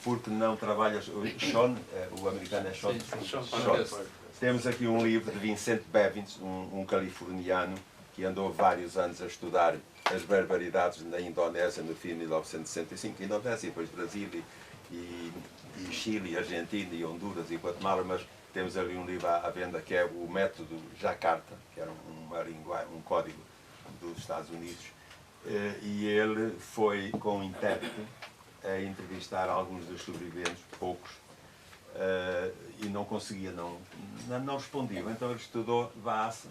Porque não trabalhas, Sean, o americano é Sean. Sean. Temos aqui um livro de Vincent Bevins, um californiano que andou vários anos a estudar as barbaridades na Indonésia no fim de 1965, Indonésia, depois Brasil e Chile, Argentina e Honduras e Guatemala, mas temos ali um livro à venda que é o método Jakarta, que era um código dos Estados Unidos, e ele foi com um intérprete a entrevistar alguns dos sobreviventes, poucos, e não conseguia, não respondiam. Então ele estudou Vassa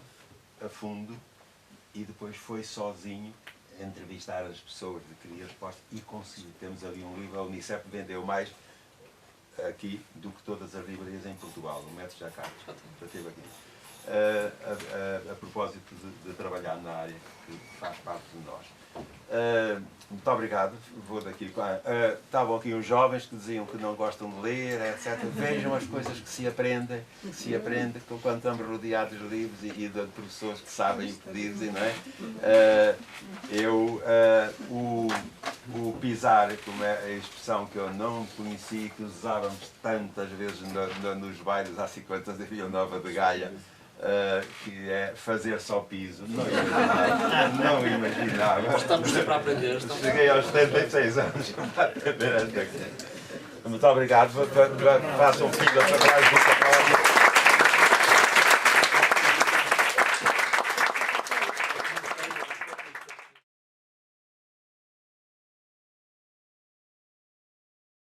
a fundo e depois foi sozinho entrevistar as pessoas que queria resposta e conseguiu. Temos ali um livro, a Unicep vendeu mais aqui do que todas as livrarias em Portugal, o método Jakarta, já esteve aqui. A propósito de trabalhar na área que faz parte de nós. Muito obrigado. Vou daqui. Estavam aqui uns jovens que diziam que não gostam de ler, etc. Vejam as coisas que se aprendem quando estamos rodeados de livros e de professores que sabem o que dizem, não é? O pisar, como é a expressão que eu não conheci, que usávamos tantas vezes nos bailes há 50 anos em Vila Nova de Gaia, que é fazer só piso. Não imaginava. Estamos sempre a aprender. Cheguei aos 76 anos para aprender esta coisa. Muito obrigado. Façam fila para trás do